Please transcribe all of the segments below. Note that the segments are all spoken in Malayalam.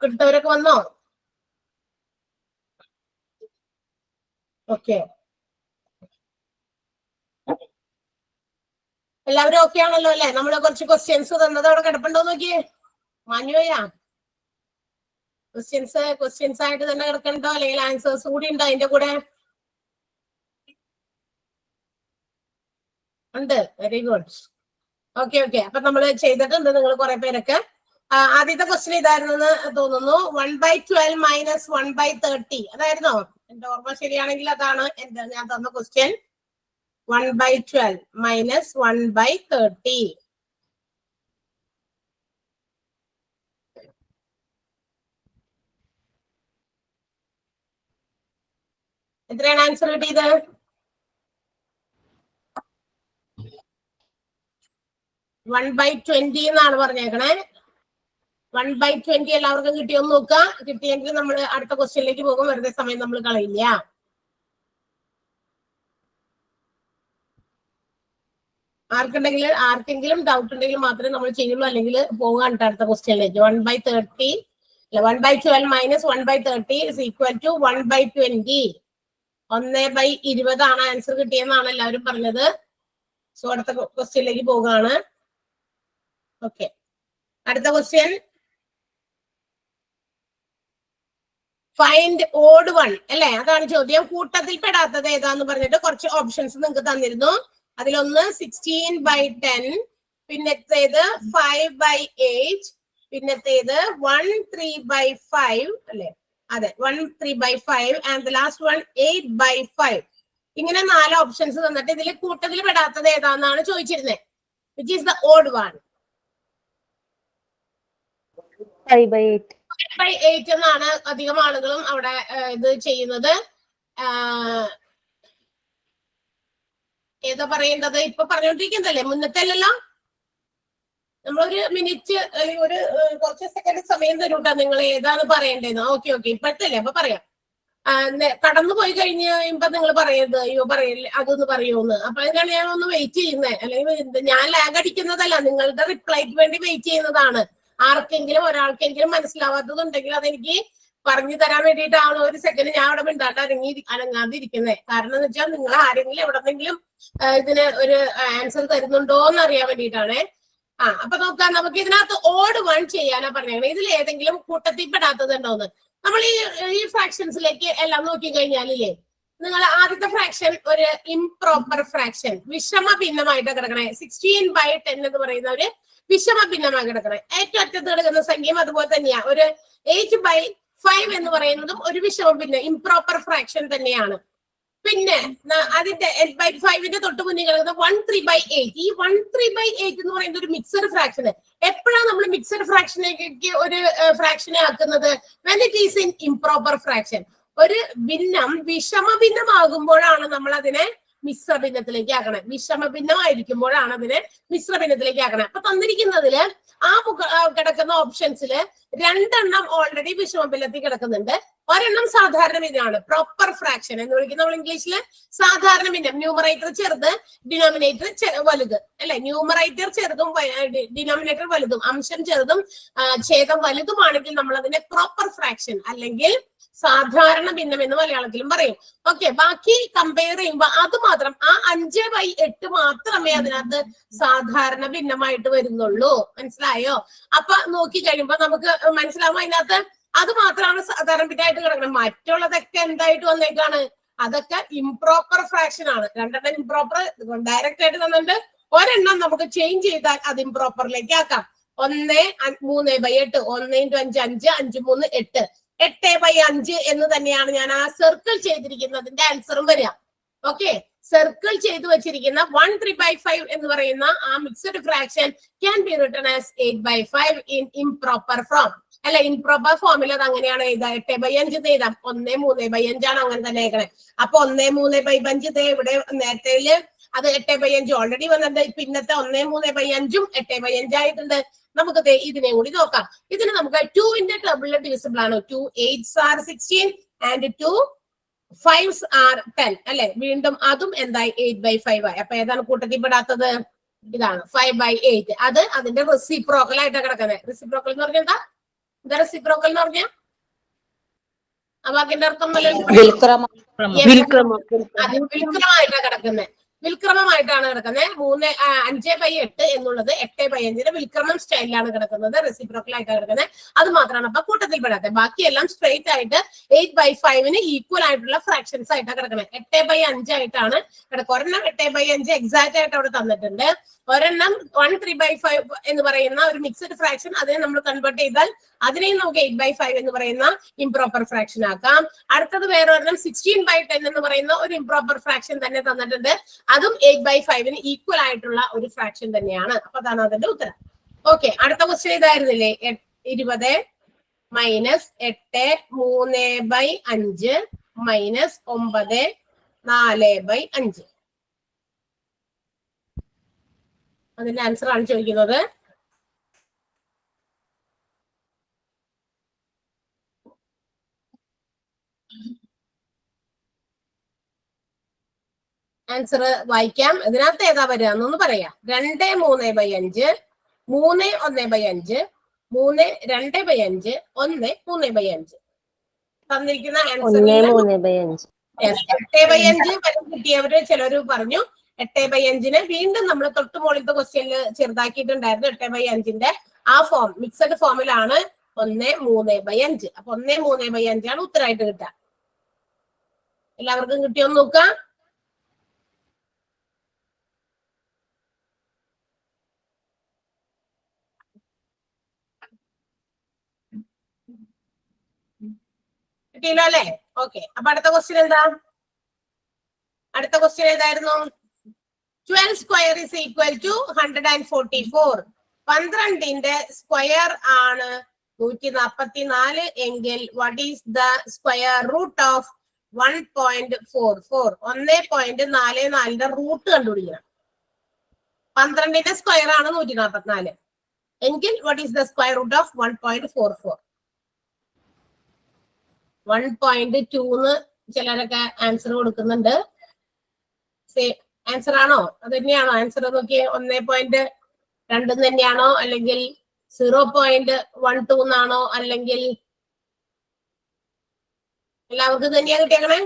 കിട്ടവരൊക്കെ വന്നോ? ഓക്കെ, എല്ലാവരും ഓക്കെ ആണല്ലോ അല്ലെ? നമ്മള് കുറച്ച് ക്വസ്റ്റ്യൻസ് തന്നത് അവിടെ കിടപ്പുണ്ടോ നോക്കിയേ. മാഞ്ഞുപോയാ? ക്വസ്റ്റ്യൻസ് ആയിട്ട് തന്നെ കിടക്കണ്ടോ, അല്ലെങ്കിൽ ആൻസേഴ്സ് കൂടി ഉണ്ടോ അതിന്റെ കൂടെ? ഉണ്ട്, വെരി ഗുഡ്. ഓക്കെ ഓക്കെ, അപ്പൊ നമ്മൾ ചെയ്തിട്ടുണ്ട് നിങ്ങൾ കുറെ പേരൊക്കെ. ആദ്യത്തെ ക്വസ്റ്റ്യൻ ഇതായിരുന്നു തോന്നുന്നു. 1/12 - 1/30 അതായിരുന്നോ? എന്റെ ഓർമ്മ ശരിയാണെങ്കിൽ അതാണ് ഞാൻ തന്ന ക്വസ്റ്റ്യൻ. 1/12 - 1/30. എത്രയാണ് ആൻസർ കിട്ടിയത്? 1/20 എന്നാണ് പറഞ്ഞേക്കണേ. 1/20 എല്ലാവർക്കും കിട്ടിയോന്ന് നോക്കുക. കിട്ടിയെങ്കിൽ നമ്മൾ അടുത്ത ക്വസ്റ്റ്യനിലേക്ക് പോകും. വെറുതെ സമയം നമ്മൾ കളയില്ല. ആർക്കെങ്കിലും ഡൗട്ട് ഉണ്ടെങ്കിൽ മാത്രമേ നമ്മൾ ചെയ്യുള്ളൂ, അല്ലെങ്കിൽ പോകാൻ അടുത്ത ക്വസ്റ്റ്യനിലേക്ക്. 1/30 അല്ല 1/12 - 1/30 = 1/20. 1/20 ആണ് ആൻസർ കിട്ടിയെന്നാണ് എല്ലാവരും പറഞ്ഞത്. സോ അടുത്ത ക്വസ്റ്റ്യനിലേക്ക് പോകാണ്. ഓക്കെ, അടുത്ത ക്വസ്റ്റ്യൻ. ഫൈൻഡ് ഓഡ് വൺ അല്ലെ, അതാണ് ചോദ്യം. കൂട്ടത്തിൽ പെടാത്തത് ഏതാന്ന് പറഞ്ഞിട്ട് കുറച്ച് ഓപ്ഷൻസ് നിങ്ങൾക്ക് തന്നിരുന്നു. അതിലൊന്ന് 16/10, പിന്നത്തേത് 5/8, പിന്നത്തേത് 1/3/5 അല്ലെ, അതെ 1/3/5, ആൻഡ് ദ ലാസ്റ്റ് വൺ 8/5. ഇങ്ങനെ 4 ഓപ്ഷൻസ് തന്നിട്ട് ഇതിൽ കൂട്ടത്തിൽ പെടാത്തത് ഏതാന്നാണ് ചോദിച്ചിരുന്നത്. Which is the odd one? 5/8. 5/8 എന്നാണ് അധികം ആളുകളും അവിടെ ഇത് ചെയ്യുന്നത്. ഏതാ പറയേണ്ടത്? ഇപ്പൊ പറഞ്ഞോണ്ടിരിക്കുന്നതല്ലേ, മുന്നത്തെ അല്ലല്ലോ. നമ്മളൊരു മിനിറ്റ് അല്ലെങ്കിൽ ഒരു കുറച്ച് സെക്കൻഡ് സമയം തരൂട്ടാ, നിങ്ങൾ ഏതാണ് പറയേണ്ടതെന്ന്. ഓക്കെ ഓക്കെ, ഇപ്പോഴത്തല്ലേ, അപ്പൊ പറയാം. കടന്നു പോയി കഴിഞ്ഞ് കഴിയുമ്പോ നിങ്ങൾ പറയരുത് അയ്യോ പറയില്ല അതൊന്ന് പറയൂന്ന്. അപ്പൊ അതിനാണ് ഞാൻ ഒന്ന് വെയിറ്റ് ചെയ്യുന്നത്. അല്ലെങ്കിൽ ഞാൻ ലാഗ് അടിക്കുന്നതല്ല, നിങ്ങളുടെ റിപ്ലൈക്ക് വേണ്ടി വെയിറ്റ് ചെയ്യുന്നതാണ്. ആർക്കെങ്കിലും ഒരാൾക്കെങ്കിലും മനസ്സിലാവാത്തതുണ്ടെങ്കിൽ അതെനിക്ക് പറഞ്ഞു തരാൻ വേണ്ടിയിട്ടാണ് ഒരു സെക്കൻഡ് ഞാൻ അവിടെ മിണ്ടാട്ട് അനങ്ങാതിരിക്കുന്നത്. കാരണം എന്ന് വെച്ചാൽ നിങ്ങൾ ആരെങ്കിലും എവിടെന്നെങ്കിലും ഇതിന് ഒരു ആൻസർ തരുന്നുണ്ടോ എന്ന് അറിയാൻ വേണ്ടിയിട്ടാണ്. അപ്പൊ നോക്കാം, നമുക്ക് ഇതിനകത്ത് ഓഡ് വൺ ചെയ്യാനാ പറഞ്ഞത്. ഇതിൽ ഏതെങ്കിലും കൂട്ടത്തിൽ പെടാത്തതുണ്ടോന്ന്. നമ്മൾ ഈ ഫ്രാക്ഷൻസിലേക്ക് എല്ലാം നോക്കി കഴിഞ്ഞാലില്ലേ, നിങ്ങൾ ആദ്യത്തെ ഫ്രാക്ഷൻ ഒരു ഇംപ്രോപ്പർ ഫ്രാക്ഷൻ, വിഷമ ഭിന്നമായിട്ട് കിടക്കണേ. 16/10 എന്ന് പറയുന്ന ഒരു വിഷമ ഭിന്നമായി കിടക്കണേ. ഏറ്റവും അറ്റത്ത് കിടക്കുന്ന സംഖ്യയും അതുപോലെ തന്നെയാ. ഒരു 8/5 എന്ന് പറയുന്നതും ഒരു വിഷമ ഭിന്നം ഇംപ്രോപ്പർ ഫ്രാക്ഷൻ തന്നെയാണ്. പിന്നെ അതിന്റെ 8/5ന്റെ തൊട്ട് മുന്നിൽ കിടക്കുന്ന 1/3/8. ഈ 1/3/8 എന്ന് പറയുന്നത് ഒരു മിക്സഡ് ഫ്രാക്ഷന്. എപ്പോഴാണ് നമ്മൾ മിക്സഡ് ഫ്രാക്ഷനിലേക്ക് ഒരു ഫ്രാക്ഷനെ ആക്കുന്നത്? when it is in improper fraction. ഒരു ഭിന്നം വിഷമ ഭിന്നമാകുമ്പോഴാണ് നമ്മൾ അതിനെ മിശ്ര ഭിന്നത്തിലേക്ക് ആക്കണേ. വിഷമ ഭിന്നമായിരിക്കുമ്പോഴാണ് അതിനെ മിശ്ര ഭിന്നത്തിലേക്ക് ആക്കണേ. അപ്പൊ തന്നിരിക്കുന്നതില് കിടക്കുന്ന ഓപ്ഷൻസില് 2 ഓൾറെഡി വിഷമ ഭിന്നത്തിൽ കിടക്കുന്നുണ്ട്, ഒരെണ്ണം സാധാരണ ഭിന്നമാണ്. പ്രോപ്പർ ഫ്രാക്ഷൻ എന്ന് വിളിക്കുന്ന നമ്മൾ ഇംഗ്ലീഷില് സാധാരണ ഭിന്നം. ന്യൂമറേറ്റർ ചെറുത്, ഡിനോമിനേറ്റർ വലുത് അല്ലെ. ന്യൂമറേറ്റർ ചെറുതും ഡിനോമിനേറ്റർ വലുതും, അംശം ചെറുതും ഛേദം വലുതുമാണെങ്കിൽ നമ്മൾ അതിനെ പ്രോപ്പർ ഫ്രാക്ഷൻ അല്ലെങ്കിൽ സാധാരണ ഭിന്നം എന്ന് മലയാളത്തിലും പറയും. ഓക്കെ, ബാക്കി കമ്പയർ ചെയ്യുമ്പോൾ അത് മാത്രം, ആ 5/8 മാത്രമേ അതിനകത്ത് സാധാരണ ഭിന്നമായിട്ട് വരുന്നുള്ളൂ. മനസ്സിലായോ? അപ്പൊ നോക്കി കഴിയുമ്പോ നമുക്ക് മനസ്സിലാവും അതിനകത്ത് അത് മാത്രമാണ് സാധാരണ ഭിന്നമായിട്ട് കിടക്കണം. മറ്റുള്ളതൊക്കെ എന്തായിട്ട് വന്നേക്കാണ്? അതൊക്കെ ഇംപ്രോപ്പർ ഫ്രാക്ഷൻ ആണ്. 2 ഇംപ്രോപ്പർ ഡയറക്റ്റ് ആയിട്ട് തന്നിട്ടുണ്ട്. ഒരെണ്ണം നമുക്ക് ചേഞ്ച് ചെയ്താൽ അത് ഇംപ്രോപ്പറിലേക്ക് ആക്കാം. 1/3/8, 1 × 5 5, 5 3 8. 8/5 എന്ന് തന്നെയാണ് ഞാൻ ആ സർക്കിൾ ചെയ്തിരിക്കുന്നതിന്റെ ആൻസറും വരിക. ഓക്കെ, സർക്കിൾ ചെയ്തു വെച്ചിരിക്കുന്ന 1/3/5 എന്ന് പറയുന്ന ആ mixed fraction can be written as 8/5 in improper form. അല്ല, ഇംപ്രോപ്പർ ഫോമിൽ അത് അങ്ങനെയാണ് എഴുതാം. 8/5 എഴുതാം. 1/3/5 ആണ് അങ്ങനെ തന്നെ എഴുതണേ. അപ്പൊ 1/3/5 ഇവിടെ നേരത്തെ അത് 8/5 ഓൾറെഡി വന്നിട്ടുണ്ട്. പിന്നത്തെ 1/3/5 8/5 ആയിട്ടുണ്ട്. നമുക്ക് ഇതിനെ കൂടി നോക്കാം. ഇതിന് നമുക്ക് 2ന്റെ ടേബിളിൽ ഡിവിസിബിൾ ആണ്. 2 8s are 16 and 2 5s are 10 അല്ലെ, വീണ്ടും അതും എന്തായി 8/5 ആയി. അപ്പൊ ഏതാണ് കൂട്ടത്തിൽ പെടാത്തത്? ഇതാണ് 5/8. അത് അതിന്റെ റെസിപ്രോക്കൽ ആയിട്ടാണ് കിടക്കുന്നത്. റെസിപ്രോക്കൽ എന്ന് പറഞ്ഞാൽ എന്താ റെസിപ്രോക്കൽ എന്ന് പറഞ്ഞാൽ ആ വാക്കിന്റെ അർത്ഥം വിൽക്രമമായിട്ടാണ് കിടക്കുന്നത്. വിൽക്രമമായിട്ടാണ് കിടക്കുന്നത്. 5/8 എന്നുള്ളത് 8/5 വിൽക്രമം സ്റ്റൈലിലാണ് കിടക്കുന്നത്. റെസിപ്രോക്കൽ ആയിട്ടാണ് കിടക്കുന്നത്. അത് മാത്രമാണ് അപ്പൊ കൂട്ടത്തിൽ പെടാത്തത്. ബാക്കിയെല്ലാം സ്ട്രെയിറ്റ് ആയിട്ട് 8/5 ഈക്വൽ ആയിട്ടുള്ള ഫ്രാക്ഷൻസ് ആയിട്ടാണ് കിടക്കുന്നത്. 8/5 ആയിട്ടാണ് കിടക്കുക. ഒരെണ്ണം 8/5 എക്സാക്ട് ആയിട്ട് അവിടെ തന്നിട്ടുണ്ട്. ഒരെണ്ണം 1/3/5 എന്ന് പറയുന്ന ഒരു മിക്സഡ് ഫ്രാക്ഷൻ, അതിനെ നമ്മൾ കൺവേർട്ട് ചെയ്താൽ അതിനെയും നമുക്ക് 8/5 എന്ന് പറയുന്ന ഇംപ്രോപ്പർ ഫ്രാക്ഷൻ ആക്കാം. അടുത്തത് വേറെ ഒരെണ്ണം 16/10 എന്ന് പറയുന്ന ഒരു ഇംപ്രോപ്പർ ഫ്രാക്ഷൻ തന്നെ തന്നിട്ടുണ്ട്. അതും 8/5 ഈക്വൽ ആയിട്ടുള്ള ഒരു ഫ്രാക്ഷൻ തന്നെയാണ്. അപ്പൊ അതാണ് അതിന്റെ ഉത്തരം. ഓക്കെ, അടുത്ത ക്വസ്റ്റ്യൻ ഇതായിരുന്നില്ലേ? 20 - 8 3/5 - 9 4/5. അതിന്റെ ആൻസർ ആണ് ചോദിക്കുന്നത്. ആൻസർ വായിക്കാം. ഇതിനകത്ത് ഏതാ വരിക എന്നൊന്ന് പറയാം. 2 3/5 3 1/5 3 2/5 1 3/5. തന്നിരിക്കുന്ന ആൻസർ 8/5 കിട്ടിയവര് ചിലര് പറഞ്ഞു 8/5 വീണ്ടും നമ്മൾ തൊട്ട് മുകളിലത്തെ ക്വസ്റ്റ്യനിൽ ചെറുതാക്കിയിട്ടുണ്ടായിരുന്നു. 8/5 ആ ഫോം മിക്സഡ് ഫോമിലാണ് 1 3/5. അപ്പൊ 1 3/5 ആണ് ഉത്തരമായിട്ട് കിട്ടുക. എല്ലാവർക്കും കിട്ടിയോന്ന് നോക്കാം. കിട്ടിയില്ല അല്ലേ? ഓക്കെ, അപ്പൊ അടുത്ത ക്വസ്റ്റ്യൻ എന്താ? അടുത്ത ക്വസ്റ്റ്യൻ ഏതായിരുന്നു? 12 സ്ക്വയർ is equal to 144. 12ന്റെ സ്ക്വയർ ആണ് 144 എങ്കിൽ what is the square root of 1.44? 1.44ന്റെ root കണ്ടുപിടിക്കണം. 12ന്റെ സ്ക്വയർ ആണ് 144 എങ്കിൽ what is the square root of 1.44? 1.2 ചിലരൊക്കെ ആൻസർ കൊടുക്കുന്നുണ്ട്. ആൻസർ ആണോ? അത് തന്നെയാണോ ആൻസർ? നോക്കിയേ, 1.2 തന്നെയാണോ, അല്ലെങ്കിൽ 0.12 എന്നാണോ, അല്ലെങ്കിൽ എല്ലാവർക്കും തന്നെയാ കിട്ടിയേക്കണേ?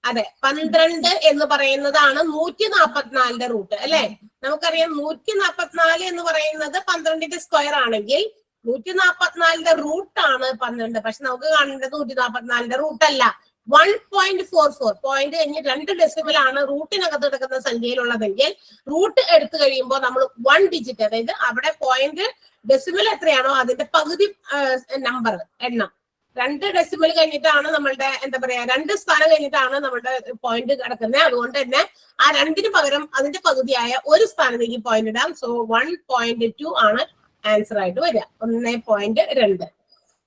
അതെ, 12 എന്ന് പറയുന്നതാണ് 144ന്റെ റൂട്ട് അല്ലെ. നമുക്കറിയാം 144 എന്ന് പറയുന്നത് 12ന്റെ സ്ക്വയർ ആണെങ്കിൽ 144ന്റെ റൂട്ട് ആണ് 12. പക്ഷെ നമുക്ക് കാണേണ്ടത് 144ന്റെ റൂട്ട് അല്ല, 1.44. പോയിന്റ് കഴിഞ്ഞ് 2 ഡെസിമൽ ആണ് റൂട്ടിനകത്ത് കിടക്കുന്ന സംഖ്യയിലുള്ളതെങ്കിൽ റൂട്ട് എടുത്തു കഴിയുമ്പോൾ നമ്മൾ 1 ഡിജിറ്റ്, അതായത് അവിടെ പോയിന്റ് ഡെസിമൽ എത്രയാണോ അതിന്റെ പകുതി നമ്പർ എണ്ണം, 2 ഡെസിമൽ കഴിഞ്ഞിട്ടാണ് നമ്മളുടെ എന്താ പറയാ 2 സ്ഥാനം കഴിഞ്ഞിട്ടാണ് നമ്മളുടെ പോയിന്റ് കിടക്കുന്നത്. അതുകൊണ്ട് തന്നെ ആ 2ന് പകരം അതിന്റെ പകുതിയായ ഒരു സ്ഥാനത്തേക്ക് പോയിന്റ് ഇടാം. സോ 1.2 ആണ് ആൻസർ ആയിട്ട് വരിക. 1.2.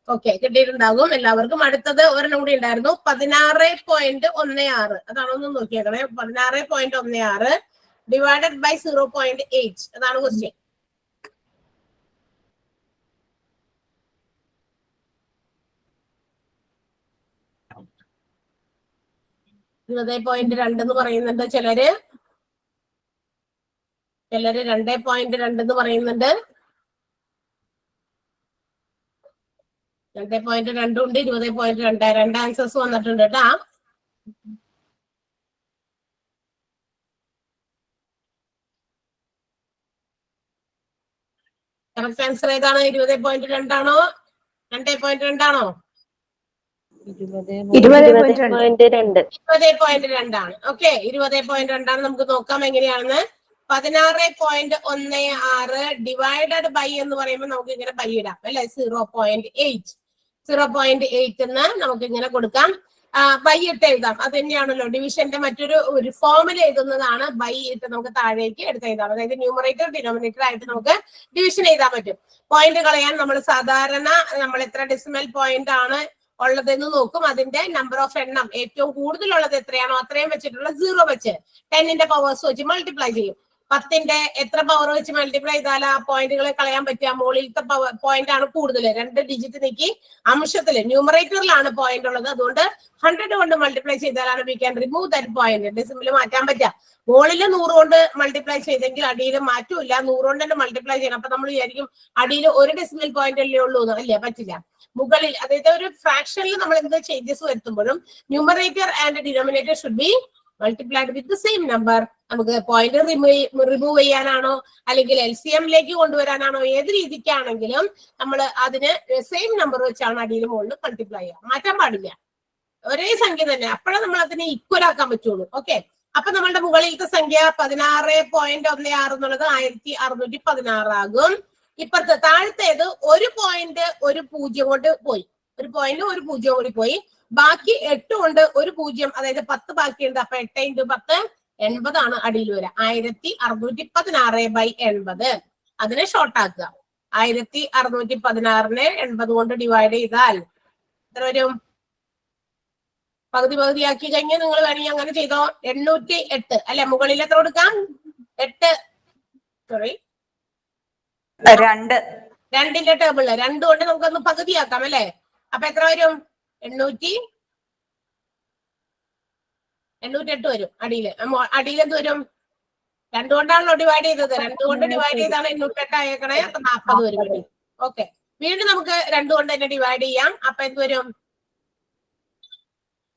ഓക്കെ, കിട്ടിയിട്ടുണ്ടാകും എല്ലാവർക്കും. അടുത്തത് ഒരെണ്ണം കൂടി ഉണ്ടായിരുന്നു, 16.16. അതാണോ ഒന്ന് നോക്കിയേക്കണേ. 16.16 ഡിവൈഡഡ് ബൈ 0.8. അതാണ് ക്വസ്റ്റ്യൻ. .2 എന്ന് പറയുന്നുണ്ട് ചിലര് 2.2 എന്ന് പറയുന്നുണ്ട്. 2.2 ഉണ്ട്, 20.2. 2 ആൻസേഴ്സ് വന്നിട്ടുണ്ട് കേട്ടാ. കറക്റ്റ് ആൻസർ ഏതാണ്? 20.2 ആണോ 2.2 ആണോ? 20.2 ആണ്. ഓക്കെ, 20.2 ആണ്. നമുക്ക് നോക്കാം എങ്ങനെയാണെന്ന്. 16.16 ഡിവൈഡഡ് ബൈ എന്ന് പറയുമ്പോൾ നമുക്ക് ഇങ്ങനെ ബൈ ഇടാം അല്ലെ. 0.8 എന്ന് നമുക്ക് ഇങ്ങനെ കൊടുക്കാം. ബൈ ഇട്ട് എഴുതാം. അത് തന്നെയാണല്ലോ ഡിവിഷന്റെ മറ്റൊരു ഫോമിൽ എഴുതുന്നതാണ്. ബൈ ഇട്ട് നമുക്ക് താഴേക്ക് എടുത്ത് എഴുതാം. അതായത് ന്യൂമറേറ്റർ ഡിനോമിനേറ്റർ ആയിട്ട് നമുക്ക് ഡിവിഷൻ എഴുതാൻ പറ്റും. പോയിന്റ് കളയാൻ നമ്മൾ സാധാരണ നമ്മൾ എത്ര ഡെസിമൽ പോയിന്റ് ആണ് ഉള്ളതെന്ന് നോക്കും. അതിന്റെ നമ്പർ ഓഫ് എണ്ണം ഏറ്റവും കൂടുതലുള്ളത് എത്രയാണോ അത്രയും വെച്ചിട്ടുള്ള 0 വെച്ച് 10ന്റെ പവേഴ്സ് വെച്ച് മൾട്ടിപ്ലൈ ചെയ്യും. 10ന്റെ എത്ര പവർ വെച്ച് മൾട്ടിപ്ലൈ ചെയ്താൽ ആ പോയിന്റുകളെ കളയാൻ പറ്റുക? മുകളിലത്തെ പോയിന്റ് ആണ് കൂടുതൽ, 2 ഡിജിറ്റ് നീക്കി അംശത്തില് ന്യൂമറേറ്ററിലാണ് പോയിന്റ് ഉള്ളത്. അതുകൊണ്ട് 100 കൊണ്ട് മൾട്ടിപ്ലൈ ചെയ്താലാണ് we can remove that point. Decimal മാറ്റാൻ പറ്റുക. മുകളിൽ 100 കൊണ്ട് മൾട്ടിപ്ലൈ ചെയ്തെങ്കിൽ അടിയിൽ മാറ്റൂല, 100 കൊണ്ട് തന്നെ മൾട്ടിപ്ലൈ ചെയ്യണം. അപ്പൊ നമ്മൾ വിചാരിക്കും അടിയിൽ ഒരു ഡെസിമൽ പോയിന്റ് അല്ലേ ഉള്ളൂ എന്ന്. അല്ലേ, പറ്റില്ല. മുകളിൽ, അതായത് ഒരു ഫ്രാക്ഷനിൽ നമ്മൾ എന്ത് ചേഞ്ചസ് വരുത്തുമ്പോഴും numerator and denominator should be multiplied with the same number. നമുക്ക് പോയിന്റ് റിമൂവ് ചെയ്യാനാണോ അല്ലെങ്കിൽ LCM-ലേക്ക് കൊണ്ടുവരാനാണോ, ഏത് രീതിക്കാണെങ്കിലും നമ്മൾ അതിന് സെയിം നമ്പർ വെച്ചാണ് അടിയിൽ മുകളിൽ മൾട്ടിപ്ലൈ ചെയ്യുക. മാറ്റാൻ പാടില്ല, ഒരേ സംഖ്യ തന്നെ. അപ്പോഴേ നമ്മൾ അതിനെ ഈക്വൽ ആക്കാൻ പറ്റുള്ളൂ. ഓക്കെ, അപ്പൊ നമ്മളുടെ മുകളിലത്തെ സംഖ്യ 16.16 എന്നുള്ളത് 1616 ആകും. ഇപ്പുറത്തെ താഴത്തേത് ഒരു പോയിന്റ് ഒരു പൂജ്യം കൊണ്ട് പോയി, ഒരു പോയിന്റ് ഒരു പൂജ്യം കൂടി പോയി. ബാക്കി 8 കൊണ്ട് ഒരു പൂജ്യം, അതായത് 10 ബാക്കിയുണ്ട്. അപ്പൊ 8 × 10 80 ആണ് അടിയിൽ വരിക. 1616/80. അതിനെ ഷോർട്ട് ആക്കുക. 1616-നെ 80 കൊണ്ട് ഡിവൈഡ് ചെയ്താൽ എത്ര വരും? പകുതി പകുതിയാക്കി കഴിഞ്ഞ് നിങ്ങൾ വേണമെങ്കിൽ അങ്ങനെ ചെയ്തോ. 808 അല്ലെ? മുകളിൽ എത്ര കൊടുക്കാം? 8 സോറി 2ന്റെ ടേബിളില് 2 കൊണ്ട് നമുക്കൊന്ന് പകുതിയാക്കാം അല്ലെ? അപ്പൊ എത്ര വരും? 808 വരും അടിയില്. അടിയിൽ എന്ത് വരും? 2 കൊണ്ടാണല്ലോ ഡിവൈഡ് ചെയ്തത്. 2 കൊണ്ട് ഡിവൈഡ് ചെയ്താണ് 808 ആയേക്കണേ. അപ്പൊ 40 വരും അടി. ഓക്കെ, വീണ്ടും നമുക്ക് 2 കൊണ്ട് തന്നെ ഡിവൈഡ് ചെയ്യാം. അപ്പൊ എന്ത് വരും?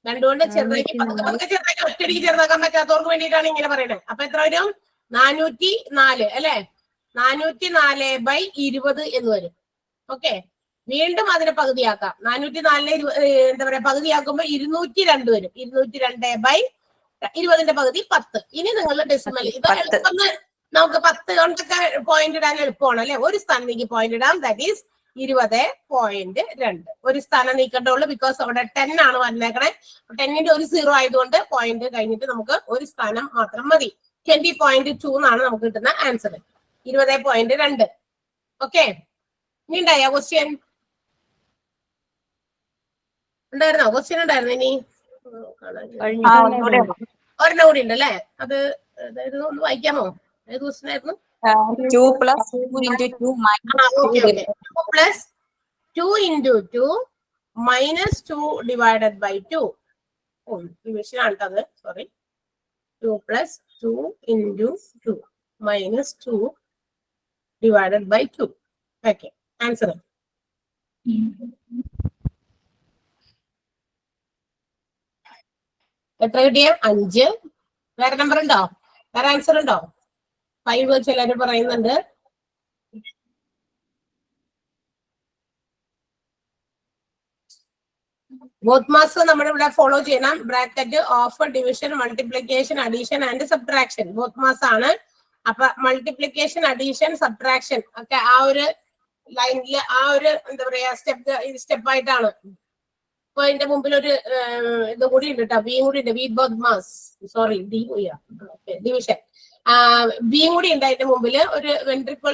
2 കൊണ്ട് ചെറുതാക്കി പതുക്കെ ചെറുതാക്കി ഒറ്റടിക്ക് ചെറുതാക്കാൻ പറ്റാത്തവർക്ക് വേണ്ടിയിട്ടാണ് ഇങ്ങനെ പറയുന്നത്. അപ്പൊ എത്ര വരും? 404 അല്ലെ? 404/20 എന്ന് വരും. ഓക്കെ, വീണ്ടും അതിനെ പകുതിയാക്കാം. 404-നെ എന്താ പറയാ പകുതിയാക്കുമ്പോ 202 വരും. 202/20ന്റെ പകുതി 10. ഇനി നിങ്ങൾ ഡെസിമൽ ഇത് എളുപ്പം നമുക്ക് 10 കൊണ്ടൊക്കെ പോയിന്റ് ഇടാൻ എളുപ്പമാണ് അല്ലെ? ഒരു സ്ഥാനത്തേക്ക് പോയിന്റ് ഇടാം. That is 20.2. ഒരു സ്ഥാനം നീക്കേണ്ടുള്ളൂ, ബിക്കോസ് അവിടെ 10 ആണ് വന്നേക്കണേ. 10ന്റെ ഒരു 0 ആയതുകൊണ്ട് പോയിന്റ് കഴിഞ്ഞിട്ട് നമുക്ക് ഒരു സ്ഥാനം മാത്രം മതി. 20.2 എന്നാണ് നമുക്ക് കിട്ടുന്ന ആൻസർ. 20.2. ഓക്കെ, ഇനി ഉണ്ടായോ ക്വസ്റ്റ്യൻ? ഉണ്ടായിരുന്നോ? ക്വസ്റ്റ്യൻ ഉണ്ടായിരുന്നു? ഇനി ഒരെണ്ണം കൂടി ഉണ്ട് അല്ലേ? അത് ഒന്ന് വായിക്കാമോ? ഏത് ക്വസ്റ്റ്യൻ ആയിരുന്നു? 2 + 2 × 2 - 2 × 2 - 2 /2. ഡിവിഷൻ ആണ് അത്. സോറി, 2 + 2 × 2 - 2 /2. ഓക്കെ, ആൻസർ എത്ര കിട്ടിയ? 5. വേറെ നമ്പർ ഉണ്ടോ? വേറെ ആൻസർ ഉണ്ടോ? 5 ചിലര് പറയുന്നുണ്ട്. ബോത്ത് മാസ് നമ്മൾ ഇവിടെ ഫോളോ ചെയ്യണം. Bracket, of, division, multiplication, addition and subtraction BODMAS ആണ്. അപ്പൊ മൾട്ടിപ്ലിക്കേഷൻ, അഡീഷൻ, സബ്ട്രാക്ഷൻ ഒക്കെ ആ ഒരു ലൈനിൽ, ആ ഒരു എന്താ പറയാ സ്റ്റെപ്പായിട്ടാണ്. ഇപ്പൊ അതിന്റെ മുമ്പിൽ ഒരു ഇത് കൂടി ഉണ്ട് കേട്ടോ, ബിയും കൂടി ഉണ്ട്. We both mass, sorry D division, ബിയും കൂടി ഉണ്ട്. അതിന്റെ മുമ്പിൽ ഒരു വെൻട്രിക്കിൾ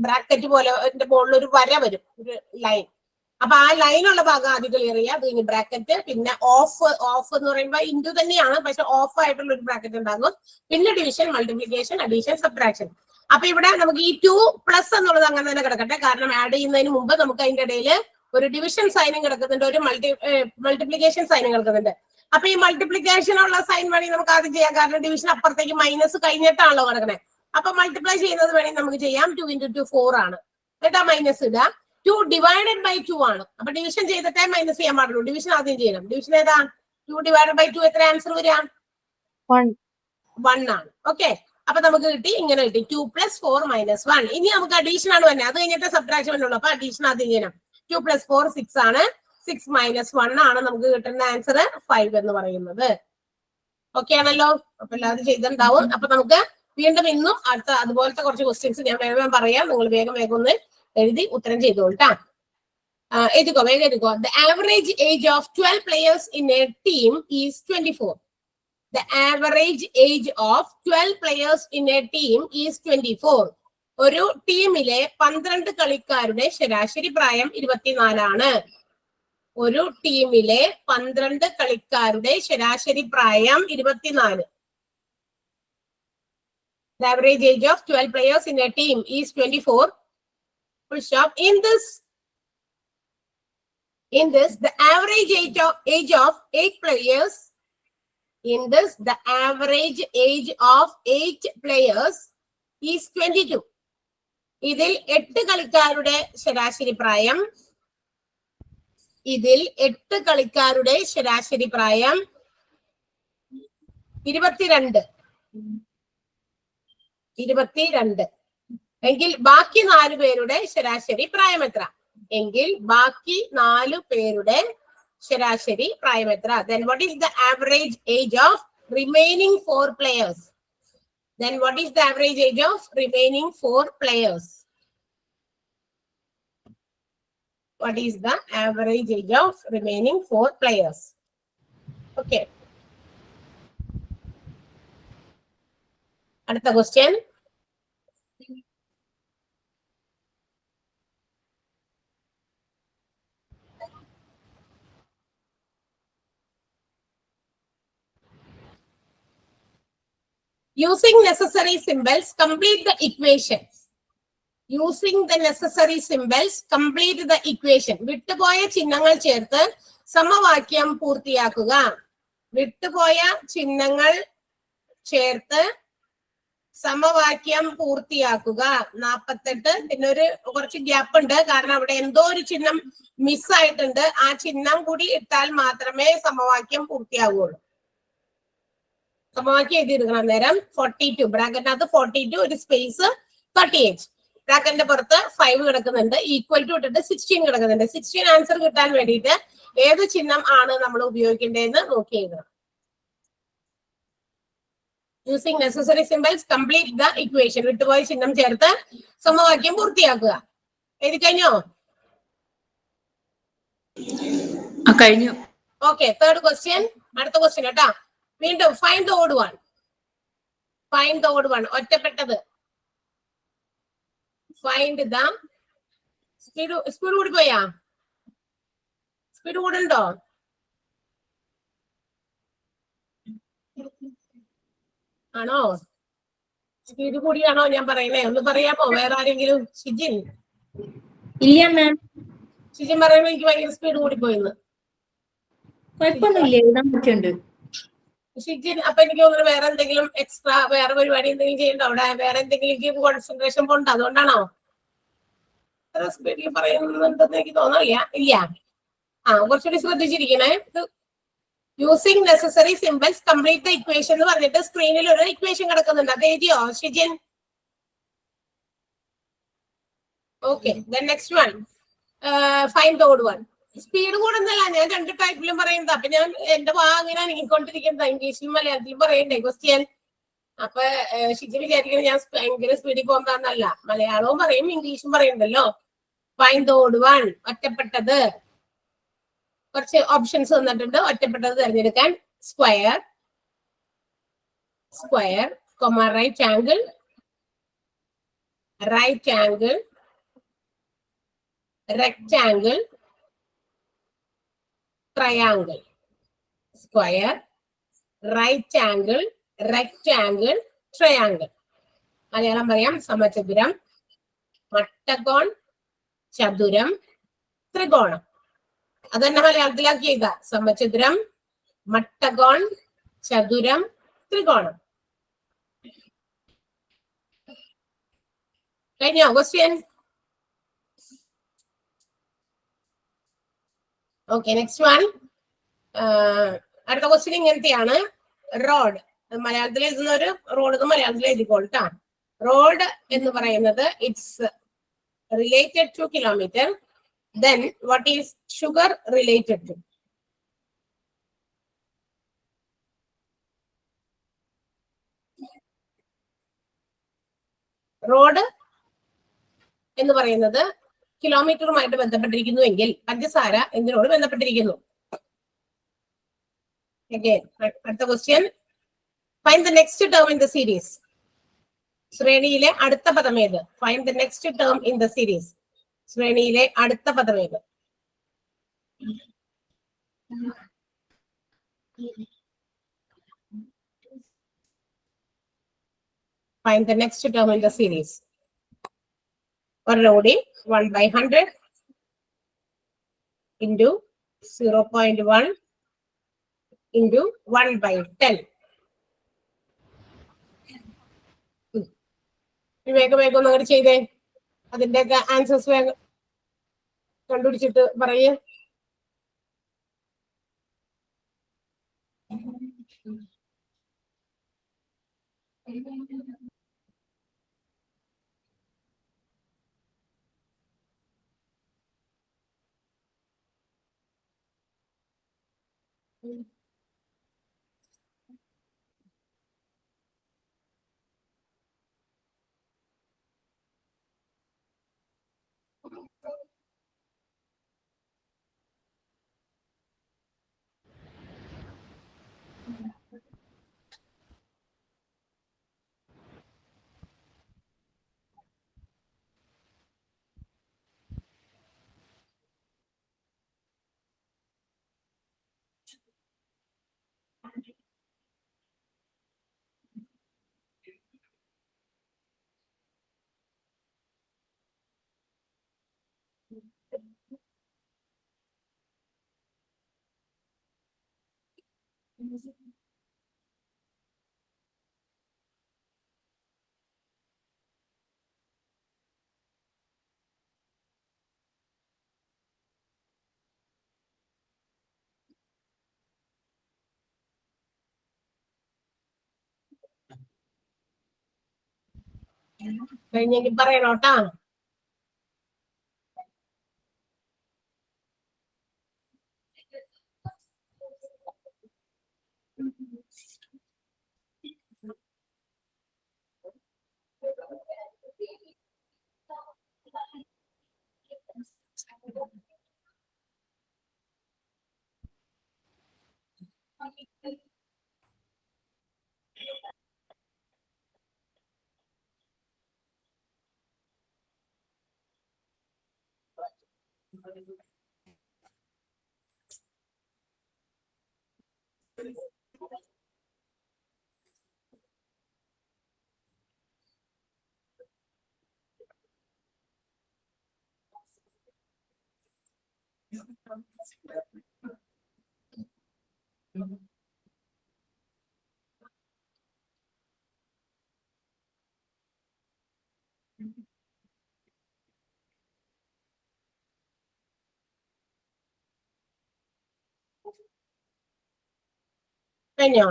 ബ്രാക്കറ്റ് പോലെ അതിന്റെ മുകളിൽ ഒരു വര വരും, ഒരു ലൈൻ. അപ്പൊ ആ ലൈനുള്ള ഭാഗം ആദ്യം ക്ലിയർ ചെയ്യുക. അത് കഴിഞ്ഞ് ബ്രാക്കറ്റ്, പിന്നെ ഓഫ് എന്ന് പറയുമ്പോൾ ഇൻറ്റു തന്നെയാണ്, പക്ഷെ ഓഫ് ആയിട്ടുള്ള ഒരു ബ്രാക്കറ്റ് ഉണ്ടാകും. പിന്നെ ഡിവിഷൻ, മൾട്ടിപ്ലിക്കേഷൻ, അഡീഷൻ, സബ്ട്രാക്ഷൻ. അപ്പൊ ഇവിടെ നമുക്ക് ഈ 2+ എന്നുള്ളത് അങ്ങനെ തന്നെ കിടക്കട്ടെ, കാരണം ആഡ് ചെയ്യുന്നതിന് മുമ്പ് നമുക്ക് അതിന്റെ ഇടയിൽ ഒരു ഡിവിഷൻ സൈനും കിടക്കുന്നുണ്ട്, ഒരു മൾട്ടിപ്ലിക്കേഷൻ സൈനും കിടക്കുന്നുണ്ട്. അപ്പൊ ഈ മൾട്ടിപ്ലിക്കേഷൻ ഉള്ള സൈൻ വേണമെങ്കിൽ നമുക്ക് ആദ്യം ചെയ്യാം, കാരണം ഡിവിഷൻ അപ്പുറത്തേക്ക് മൈനസ് കഴിഞ്ഞിട്ടാണല്ലോ കിടക്കണേ. അപ്പൊ മൾട്ടിപ്ലൈ ചെയ്യുന്നത് വേണമെങ്കിൽ നമുക്ക് ചെയ്യാം. 2 × 2 4 ആണ്. എന്നിട്ട് ആ മൈനസ് ഇടുക. 2 / 2 ആണ്. അപ്പൊ ഡിവിഷൻ ചെയ്തിട്ടേ മൈനസ് ചെയ്യാൻ പാടുള്ളൂ. ഡിവിഷൻ ആദ്യം ചെയ്യണം. ഡിവിഷൻ ഏതാ? 2 / 2 എത്ര ആൻസർ വരിക? 1 ആണ്. ഓക്കെ, അപ്പൊ നമുക്ക് കിട്ടി, ഇങ്ങനെ കിട്ടി 2 + 4 - 1. ഇനി നമുക്ക് അഡീഷൻ ആണ് വരുന്നത്, അത് കഴിഞ്ഞിട്ട് സബ്ട്രാക്ഷൻ വേണ്ടുള്ളൂ. അപ്പൊ അഡീഷൻ ആദ്യം ചെയ്യണം. 2 + 4 6 ആണ്. 6 - 1 ആണ് നമുക്ക് കിട്ടുന്ന ആൻസർ 5 എന്ന് പറയുന്നത്. ഓക്കെ ആണല്ലോ? അപ്പൊ എല്ലാവരും ചെയ്തിട്ടുണ്ടാവും. അപ്പൊ നമുക്ക് വീണ്ടും ഇന്നും അടുത്ത അതുപോലത്തെ കുറച്ച് ക്വസ്റ്റ്യൻസ് ഞാൻ വേഗം പറയാം. നിങ്ങൾ വേഗം ഒന്ന് എഴുതി ഉത്തരം ചെയ്തോളൂ. എഴുതിക്കോ, വേഗം എഴുതിക്കോ. The average age of 12 players in a team is 24. The average age of 12 players in a team is 24. ഒരു ടീമിലെ 12 കളിക്കാരുടെ ശരാശരി പ്രായം 24 ആണ്. ഒരു ടീമിലെ 12 കളിക്കാരുടെ ശരാശരി പ്രായം 24. The average age of 12 players in a team is 24. Full stop. In this, the average age of 8 players. In this, the average age of 8 players is 22. ഇതിൽ 8 കളിക്കാരുടെ ശരാശരി പ്രായം 22. എങ്കിൽ ബാക്കി 4 പേരുടെ ശരാശരി പ്രായം എത്ര? Then what is the average age of remaining 4 players? What is the average age of remaining 4 players? Okay. Another question. Using necessary symbols, complete the equation. വിട്ടുപോയ ചിഹ്നങ്ങൾ ചേർത്ത് സമവാക്യം പൂർത്തിയാക്കുക. 48. പിന്നെ കുറച്ച് ഗ്യാപ്പ് ഉണ്ട്, കാരണം അവിടെ എന്തോ ഒരു ചിഹ്നം മിസ്സായിട്ടുണ്ട്. ആ ചിഹ്നം കൂടി ഇട്ടാൽ മാത്രമേ സമവാക്യം പൂർത്തിയാകുള്ളൂ. സമവാക്യം എഴുതിയെടുക്കണം. നേരം 42 ബ്രാക്കറ്റിനകത്ത് 42 ഒരു സ്പേസ് 38. ബ്രാക്കറ്റിന്റെ പുറത്ത് 5 കിടക്കുന്നുണ്ട്. ഈക്വൽ ടു ഇട്ടിട്ട് 16 കിടക്കുന്നുണ്ട്. 16 ആൻസർ കിട്ടാൻ വേണ്ടിയിട്ട് ഏത് ചിഹ്നം ആണ് നമ്മൾ ഉപയോഗിക്കേണ്ടതെന്ന് നോക്കി എഴുതണം. Using necessary symbols, complete the equation. വിട്ടുപോയ ചിഹ്നം ചേർത്ത് സമവാക്യം പൂർത്തിയാക്കുക. എഴുതി കഴിഞ്ഞോ? കഴിഞ്ഞു. Okay, third question. അടുത്ത ക്വസ്റ്റ്യൻ കേട്ടാ. വീണ്ടും ഫൈൻഡ് ദ ഓഡ് വൺ. ഒറ്റപ്പെട്ടത്. ഫൈൻഡ് ദ സ്പീഡ് കൂടി പോയാ? സ്പീഡ് കൂടുണ്ടോ? ആണോ? സ്പീഡ് കൂടിയാണോ ഞാൻ പറയുന്നേ? ഒന്ന് പറയാമോ? വേറെ ആരെങ്കിലും? ഷിജിൻ? ഇല്ല മാം. ഷിജിൻ പറയുമ്പോ എനിക്ക് ഭയങ്കര സ്പീഡ് കൂടി പോയിന്ന്. കുഴപ്പമൊന്നുമില്ല, എഴുതാൻ പറ്റുന്നുണ്ട്. ഷിജിൻ, അപ്പൊ എനിക്ക് തോന്നുന്നു വേറെ എന്തെങ്കിലും എക്സ്ട്രാ വേറെ പരിപാടി എന്തെങ്കിലും ചെയ്യണ്ടോ? അവിടെ വേറെ എന്തെങ്കിലും കോൺസെൻട്രേഷൻ പോണ്ടോ? അതുകൊണ്ടാണോ സ്പീഡിൽ പറയുന്നുണ്ടെന്ന് എനിക്ക് തോന്നില്ല. ഇല്ല. കുറച്ചുകൂടി ശ്രദ്ധിച്ചിരിക്കണേ. Using necessary symbols complete the equation എന്ന് പറഞ്ഞിട്ട് സ്ക്രീനിൽ ഒരു ഇക്വേഷൻ കിടക്കുന്നുണ്ട്. അത് എഴുതിയോ Shijin? Okay, next one. Find the odd one. Speed കൂടുന്നല്ല, ഞാൻ 2 ടൈപ്പിലും പറയുന്നത്. അപ്പൊ ഞാൻ എന്റെ അങ്ങനെ നീങ്ങിക്കൊണ്ടിരിക്കുന്നത് ഇംഗ്ലീഷിലും മലയാളത്തിലും പറയണ്ടേ ക്വസ്റ്റ്യൻ. അപ്പൊ ഷിജിൻ വിചാരിക്കുന്നത് ഞാൻ ഭയങ്കര സ്പീഡിൽ പോകുന്നതല്ല. മലയാളവും പറയും ഇംഗ്ലീഷും പറയുന്നുണ്ടല്ലോ. Find the odd one. ഒറ്റപ്പെട്ടത്. കുറച്ച് ഓപ്ഷൻസ് തന്നിട്ടുണ്ട്. ഒറ്റപ്പെട്ടത് തിരഞ്ഞെടുക്കാൻ. Square, right angle, rectangle, triangle. Square, right angle, rectangle, triangle. Malayalam പറയാം. സമചതുരം, മട്ടകോൺ, ചതുരം, ത്രികോണം. അതന്നെ മലയാളത്തിലാക്കി എഴുതാ. സമചതുരം, മട്ടകോൺ, ചതുരം, ത്രികോണം. കഴിഞ്ഞോ ക്വസ്റ്റ്യൻ? Okay, next one. അടുത്ത ക്വസ്റ്റ്യൻ ഇങ്ങനത്തെയാണ്. റോഡ്. മലയാളത്തിൽ എഴുതുന്നവര് റോഡ് മലയാളത്തിൽ എഴുതിക്കോളട്ടാ. റോഡ് എന്ന് പറയുന്നത് it's related two kilometre. Then what is sugar related to? Road എന്ന് പറയുന്നത് കിലോമീറ്ററുമായിട്ട് ബന്ധപ്പെട്ടിരിക്കുന്നുവെങ്കിൽ പഞ്ചസാര എന്തിനോട് ബന്ധപ്പെട്ടിരിക്കുന്നു? Again, അടുത്ത question. Find the next term in the series. ശ്രേണിയിലെ അടുത്ത പദം ഏത്? Find the next term in the series. ശ്രേണിയിലെ അടുത്ത പദം ഏത്? Find the next term in the series. ഒരെണ്ണം കൂടി 1/100 into 0.1 into 1/10. വേഗം വേഗം ഒന്ന് അങ്ങോട്ട് ചെയ്തേ. അതിന്റെയൊക്കെ ആൻസേഴ്സ് വേഗം കണ്ടുപിടിച്ചിട്ട് പറയേ. കഴിഞ്ഞെങ്കിൽ പറയണോട്ടാ. കഴിഞ്ഞോ?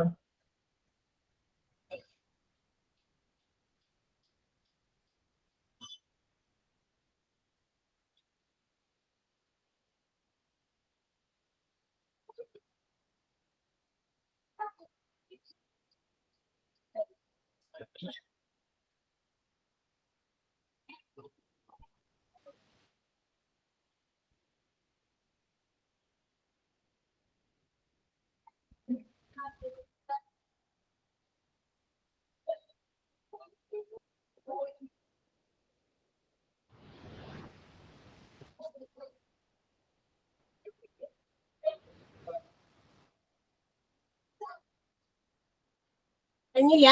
കഴിഞ്ഞില്ല?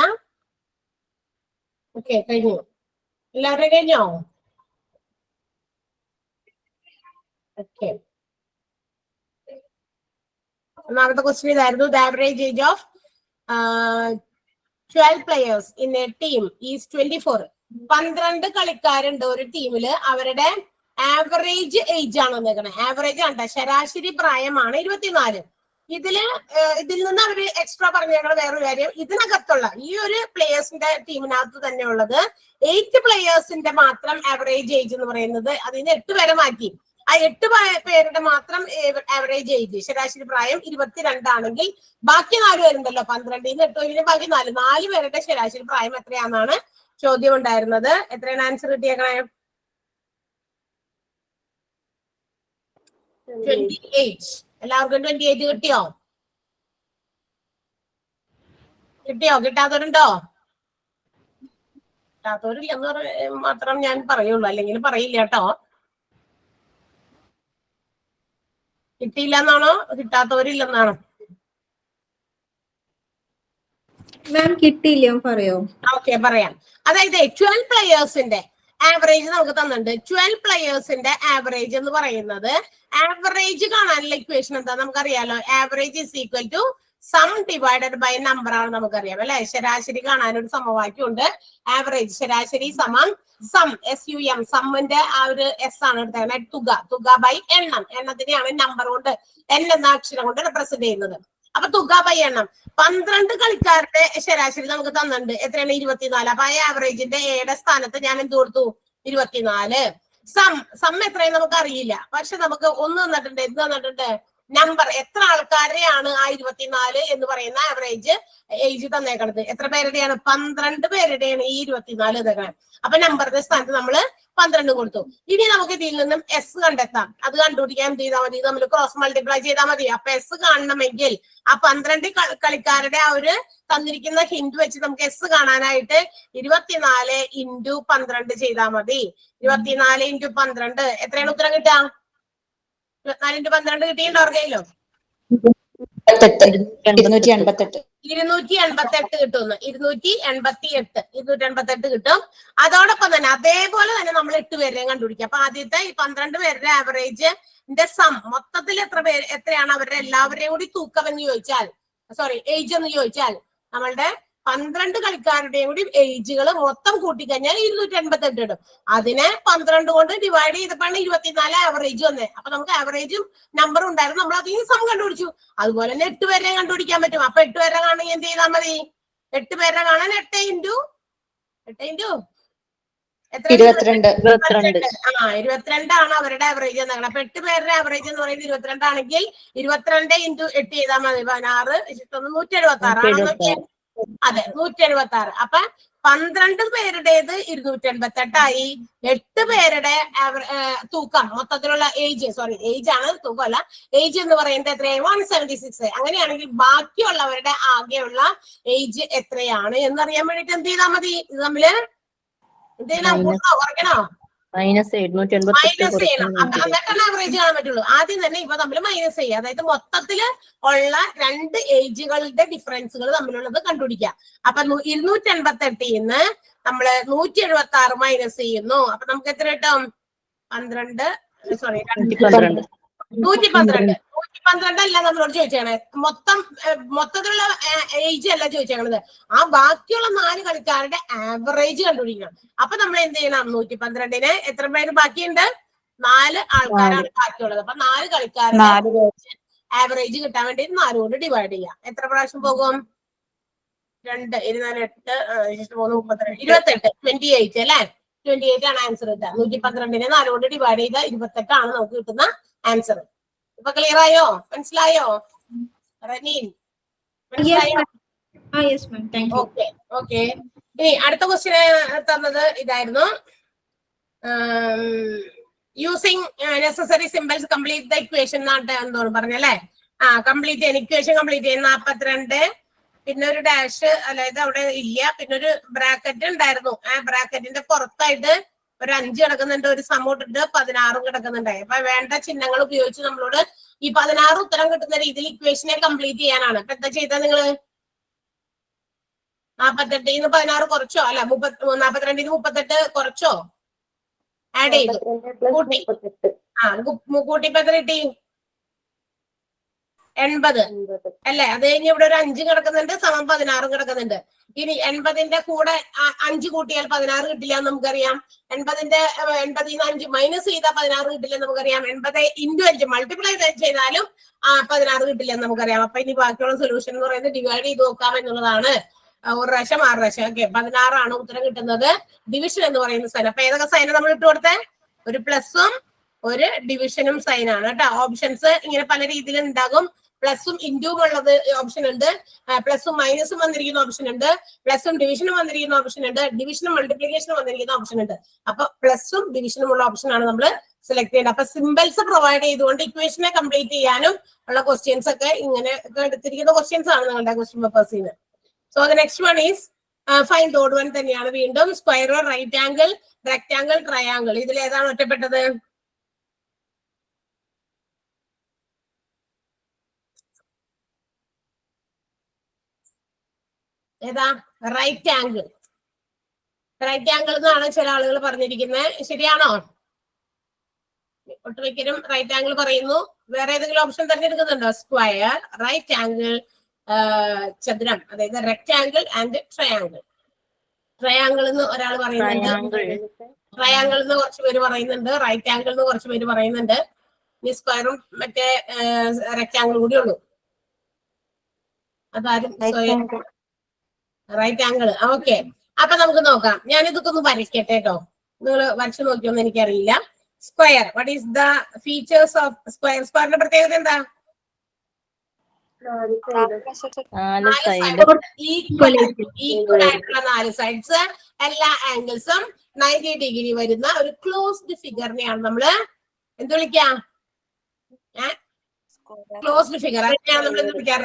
ഓക്കെ, കഴിഞ്ഞു. എല്ലാവരും കഴിഞ്ഞോ? ഓക്കെ. ഒന്നാമത്തെ ക്വസ്റ്റ്യൻ ഇതായിരുന്നു. The average age of 12 players in a team is 24. 12 കളിക്കാരുണ്ട് ഒരു ടീമില്. അവരുടെ ആവറേജ് ഏജ് ആണ് വന്നേക്കണേ. ആവറേജ് ആണ്, ശരാശരി പ്രായമാണ് 24. ഇതിൽ നിന്ന് അവർ എക്സ്ട്രാ പറഞ്ഞേക്കണ വേറൊരു കാര്യം, ഇതിനകത്തുള്ള ഈ ഒരു പ്ലേയേഴ്സിന്റെ ടീമിനകത്ത് തന്നെ ഉള്ളത് 8 പ്ലേയേഴ്സിന്റെ മാത്രം ആവറേജ് ഏജ് എന്ന് പറയുന്നത് അതിന് 8 വരെ മാറ്റി. ആ 8 പേരുടെ മാത്രം ആവറേജ് ഏജ് ശരാശരി പ്രായം 22 ആണെങ്കിൽ ബാക്കി 4 പേരുണ്ടല്ലോ, 12 8 ബാക്കി 4 പേരുടെ ശരാശരി പ്രായം എത്രയാണെന്നാണ് ചോദ്യം ഉണ്ടായിരുന്നത്. എത്രയാണ് ആൻസർ കിട്ടിയേക്കണേ? 28. എല്ലാവർക്കും 28 കിട്ടിയോ? കിട്ടാത്തവരുണ്ടോ? കിട്ടാത്തവരില്ലെന്ന് മാത്രം ഞാൻ പറയുള്ളൂ, അല്ലെങ്കിൽ പറയില്ല കേട്ടോ. കിട്ടിയില്ല എന്നാണോ കിട്ടാത്തവരില്ലെന്നാണോ? മാം കിട്ടിയില്ല, പറയോ? ഓക്കെ, പറയാം. അതായത് 12 പ്ലെയേഴ്സിന്റെ ആവറേജ് നമുക്ക് തന്നിട്ടുണ്ട്. 12 പ്ലെയേഴ്സിന്റെ ആവറേജ് എന്ന് പറയുന്നത്, ആവറേജ് കാണാനുള്ള ഇക്വേഷൻ എന്താ നമുക്കറിയാലോ. Average is equal to sum divided by number ആണ് നമുക്കറിയാം അല്ലെ. ശരാശരി കാണാനൊരു സമവാക്യം ഉണ്ട്. ആവറേജ് ശരാശരി സമം സം, SUM, സമ്മിന്റെ ആ ഒരു എസ് ആണ് എടുത്തത്. തുക ബൈ എണ്ണം. എണ്ണത്തിനെയാണ് നമ്പർ കൊണ്ട്, N എന്ന അക്ഷരം കൊണ്ട് റെപ്രസെന്റ് ചെയ്യുന്നത്. അപ്പൊ തുക ബൈ എണ്ണം. 12 കളിക്കാരുടെ ശരാശരി നമുക്ക് തന്നിട്ടുണ്ട്. എത്രയാണ്? 24. അപ്പൊ ആ ആവറേജിന്റെ എയുടെ സ്ഥാനത്ത് ഞാൻ എന്ത് കൊടുത്തു? 24. സം എത്രയും നമുക്ക് അറിയില്ല, പക്ഷെ നമുക്ക് ഒന്ന് തന്നിട്ടുണ്ട്. എന്ത് തന്നിട്ടുണ്ട്? നമ്പർ. എത്ര ആൾക്കാരെയാണ് ആ 24 എന്ന് പറയുന്ന ആവറേജ് ഏജ് തന്നേക്കണത്? എത്ര പേരുടെയാണ്? 12 പേരുടെയാണ് ഈ 24 തന്നേക്കണത്. അപ്പൊ നമ്പറിന്റെ സ്ഥാനത്ത് നമ്മള് 12 കൊടുത്തു. ഇനി നമുക്ക് ഇതിൽ നിന്നും എസ് കണ്ടെത്താം. അത് കണ്ടുപിടിക്കാൻ എന്ത് ചെയ്താൽ മതി? നമ്മൾ ക്രോസ് മൾട്ടിപ്ലൈ ചെയ്താൽ മതി. അപ്പൊ എസ് കാണണമെങ്കിൽ ആ 12 കളിക്കാരുടെ ആ ഒരു തന്നിരിക്കുന്ന ഹിന്റ് വെച്ച് നമുക്ക് എസ് കാണാനായിട്ട് 24 ഇൻറ്റു 12 ചെയ്താൽ മതി. 24 ഇൻറ്റു 12 എത്രയാണ് ഉത്തരം കിട്ടുക? 24 ഇൻറ്റു 12 കിട്ടിയിട്ടുണ്ടോ ഓർക്കയിലോ? 288 288 കിട്ടുന്നു. 288 കിട്ടും. അതോടൊപ്പം തന്നെ അതേപോലെ തന്നെ നമ്മൾ 8 പേരെയും കണ്ടുപിടിക്കാം. അപ്പൊ ആദ്യത്തെ ഈ 12 പേരുടെ ആവറേജിന്റെ സം, മൊത്തത്തിൽ എത്രയാണ് അവരുടെ എല്ലാവരെയും കൂടി തൂക്കം എന്ന് ചോദിച്ചാൽ, സോറി ഏജ് എന്ന് ചോദിച്ചാൽ, നമ്മളുടെ 12 കളിക്കാരുടെയും കൂടി ഏജുകൾ മൊത്തം കൂട്ടിക്കഴിഞ്ഞാൽ 288 ഇടും. അതിനെ 12 കൊണ്ട് ഡിവൈഡ് ചെയ്തപ്പോഴാണ് 24 ആവറേജ് വന്നത്. അപ്പൊ നമുക്ക് ആവറേജും നമ്പറും ഉണ്ടായിരുന്നു. നമ്മൾ അതിന് സം കണ്ടുപിടിച്ചു. അതുപോലെ തന്നെ 8 പേരെ കണ്ടുപിടിക്കാൻ പറ്റും. അപ്പൊ 8 പേരെ കാണണമെങ്കിൽ എന്ത് ചെയ്താൽ മതി? 8 പേരെ കാണാൻ 8 ഇൻറ്റു എത്ര? 22. 22 ആണ് അവരുടെ ആവറേജ് എന്നാണ്. അപ്പൊ 8 പേരുടെ ആവറേജ് എന്ന് പറയുന്നത് 22 ആണെങ്കിൽ 22 ഇൻറ്റു 8 ചെയ്താൽ മതി. 16, 176 ആണ്. അതെ, 176. അപ്പൊ 12 പേരുടേത് 288 ആയി. 8 പേരുടെ തൂക്കം, മൊത്തത്തിലുള്ള ഏജ് ആണ്, തൂക്കമല്ല, ഏജ് എന്ന് പറയുന്നത് എത്രയായി? 176. അങ്ങനെയാണെങ്കിൽ ബാക്കിയുള്ളവരുടെ ആകെയുള്ള ഏജ് എത്രയാണ് എന്നറിയാൻ വേണ്ടിട്ട് എന്ത് ചെയ്താൽ മതി? ഇത് തമ്മില് എന്ത് ചെയ്യണം? കൂട്ടണോ കുറയ്ക്കണോ? മൈനസ് ചെയ്യണം. എന്നിട്ടാണ് ആവറേജ് കാണാൻ പറ്റുള്ളൂ. ആദ്യം തന്നെ ഇപ്പൊ തമ്മിൽ മൈനസ് ചെയ്യുക. അതായത് മൊത്തത്തില് ഉള്ള 2 ഏജുകളുടെ ഡിഫറൻസുകൾ തമ്മിലുള്ളത് കണ്ടുപിടിക്കുക. അപ്പൊ 288 നമ്മള് 176 മൈനസ് ചെയ്യുന്നു. അപ്പൊ നമുക്ക് എത്ര കിട്ടും? 112 അല്ല നമ്മളോട് ചോദിച്ചേണേ. മൊത്തത്തിലുള്ള ഏജ് അല്ല ചോദിച്ചേക്കണത്. ആ ബാക്കിയുള്ള 4 കളിക്കാരുടെ ആവറേജ് കണ്ടുപിടിക്കണം. അപ്പൊ നമ്മൾ എന്ത് ചെയ്യണം? 112-ന് എത്ര പേര് ബാക്കിയുണ്ട്? 4 ആൾക്കാരാണ് ബാക്കിയുള്ളത്. അപ്പൊ 4 കളിക്കാരുടെ ആവറേജ് കിട്ടാൻ വേണ്ടി 4 കൊണ്ട് ഡിവൈഡ് ചെയ്യാം. എത്ര പ്രാവശ്യം പോകും? 2, 24, 8, 32, 28. 28 അല്ലെ? 28 ആണ് ആൻസർ കിട്ടുക. 112-നെ 4 കൊണ്ട് ഡിവൈഡ് ചെയ്ത 28 ആണ് നമുക്ക് കിട്ടുന്ന ആൻസർ. ഇപ്പൊ ക്ലിയർ ആയോ? മനസ്സിലായോ? ഓക്കെ. ഇനി അടുത്ത ക്വസ്റ്റ്യൻ തന്നത് ഇതായിരുന്നു. Using necessary symbols complete the equation എന്തോന്ന് പറഞ്ഞല്ലേ? കംപ്ലീറ്റ് ചെയ്യാൻ ഇക്വേഷൻ കംപ്ലീറ്റ് ചെയ്യാൻ 42, പിന്നെ ഒരു ഡാഷ്, അതായത് അവിടെ ഇല്ല, പിന്നെ ഒരു ബ്രാക്കറ്റ് ഉണ്ടായിരുന്നു. ആ ബ്രാക്കറ്റിന്റെ പുറത്തായിട്ട് ഒരു 5 കിടക്കുന്നുണ്ട്, ഒരു സമൂട്ടുണ്ട് 16 കിടക്കുന്നുണ്ട്. അപ്പൊ വേണ്ട ചിഹ്നങ്ങൾ ഉപയോഗിച്ച് നമ്മളോട് ഈ 16 ഉത്തരം കിട്ടുന്ന രീതിയിൽ ഇക്വേഷനെ കംപ്ലീറ്റ് ചെയ്യാനാണ്. അപ്പൊ എന്താ ചെയ്താ നിങ്ങള്? 48-ന്ന് 16 കുറച്ചോ? അല്ല, 42-ന് 38 കുറച്ചോ? ആഡ് ചെയ്തു, കൂട്ടി. കൂട്ടിപ്പോ എത്ര കിട്ടി? 80 അല്ലെ? അത് കഴിഞ്ഞ് ഇവിടെ ഒരു 5 കിടക്കുന്നുണ്ട്, സമം 16 കിടക്കുന്നുണ്ട്. ഇനി 80-ന്റെ കൂടെ 5 കൂട്ടിയാൽ 16 കിട്ടില്ല എന്ന് നമുക്കറിയാം. 80-ന് 5 മൈനസ് ചെയ്താൽ 16 കിട്ടില്ല എന്ന് നമുക്കറിയാം. 80 ഇൻറ്റു 5 മൾട്ടിപ്ലൈ ചെയ്താലും 16 കിട്ടില്ല എന്ന് നമുക്കറിയാം. അപ്പൊ ഇനി ബാക്കിയുള്ള സൊല്യൂഷൻ എന്ന് പറയുന്നത് ഡിവൈഡ് ചെയ്ത് നോക്കാം എന്നുള്ളതാണ്. 1 പ്രാവശ്യം 6 പ്രാവശ്യം. ഓക്കെ, 16 ആണ് ഉത്തരം കിട്ടുന്നത്. ഡിവിഷൻ എന്ന് പറയുന്ന സൈൻ. അപ്പൊ ഏതൊക്കെ സൈനാണ് നമ്മൾ ഇട്ട് കൊടുത്തേ? ഒരു പ്ലസും ഒരു ഡിവിഷനും സൈൻ ആണ് കേട്ടോ. ഓപ്ഷൻസ് ഇങ്ങനെ പല രീതിയിൽ ഉണ്ടാകും. പ്ലസും ഇൻറ്റും ഉള്ളത് ഓപ്ഷൻ ഉണ്ട്, പ്ലസും മൈനസും വന്നിരിക്കുന്ന ഓപ്ഷൻ ഉണ്ട്, പ്ലസും ഡിവിഷനും വന്നിരിക്കുന്ന ഓപ്ഷൻ ഉണ്ട്, ഡിവിഷനും മൾട്ടിപ്ലിക്കേഷനും വന്നിരിക്കുന്ന ഓപ്ഷൻ ഉണ്ട്. അപ്പൊ പ്ലസും ഡിവിഷനും ഉള്ള ഓപ്ഷൻ ആണ് നമ്മൾ സെലക്ട് ചെയ്യേണ്ടത്. അപ്പൊ സിമ്പിൾസ് പ്രൊവൈഡ് ചെയ്തുകൊണ്ട് ഇക്വേഷനെ കംപ്ലീറ്റ് ചെയ്യാനും ഉള്ള ക്വസ്റ്റ്യൻസ് ഒക്കെ ഇങ്ങനെ എടുത്തിരിക്കുന്ന ക്വസ്റ്റ്യൻസ് ആണ് നിങ്ങളുടെ ക്വസ്റ്റ്യൻ പേപ്പേഴ്സിൽ നിന്ന്. So the next one is find odd one തന്നെയാണ്. വീണ്ടും square, right angle, rectangle, triangle. ഇതിൽ ഏതാണ് ഒറ്റപ്പെട്ടത്? ഏതാ? Right angle. റൈറ്റ് ആംഗിൾ എന്നാണ് ചില ആളുകൾ പറഞ്ഞിരിക്കുന്നത്. ശരിയാണോ? ഒട്ടുമിക്കരും റൈറ്റ് ആംഗിൾ പറയുന്നു. വേറെ ഏതെങ്കിലും ഓപ്ഷൻ തിരഞ്ഞെടുക്കുന്നുണ്ടോ? സ്ക്വയർ, റൈറ്റ് ആംഗിൾ, ചതുരം, അതായത് റെക്ടാംഗിൾ ആൻഡ് ട്രയാംഗിൾ. ട്രയാംഗിൾ എന്ന് ഒരാൾ പറയുന്നുണ്ട്, ട്രയാംഗിൾ എന്ന് കുറച്ച് പേര് പറയുന്നുണ്ട്, റൈറ്റ് ആംഗിൾ എന്ന് കുറച്ച് പേര് പറയുന്നുണ്ട്. ഇനി സ്ക്വയറും മറ്റേ റെക്ടാംഗിൾ കൂടി ഉള്ളൂ. അതാരും റൈറ്റ് ആംഗിൾ. ഓക്കെ, അപ്പൊ നമുക്ക് നോക്കാം. ഞാൻ ഇതൊക്കെ ഒന്ന് വരയ്ക്കട്ടെ കേട്ടോ. നിങ്ങൾ വരച്ചു നോക്കിയൊന്നും എനിക്കറിയില്ല. Square, what is the features of square? സ്ക്വയറിന്റെ പ്രത്യേകത എന്താ? ഈക്വൽ ആയിട്ടുള്ള 4 സൈഡ്സ്, എല്ലാ ആംഗിൾസും 90 ഡിഗ്രി വരുന്ന ഒരു ക്ലോസ്ഡ് ഫിഗറിനെയാണ് നമ്മള് എന്ത് വിളിക്കാം? Closed figure. അതിനെയാണ് നമ്മൾ എന്ത് വിളിക്കാം?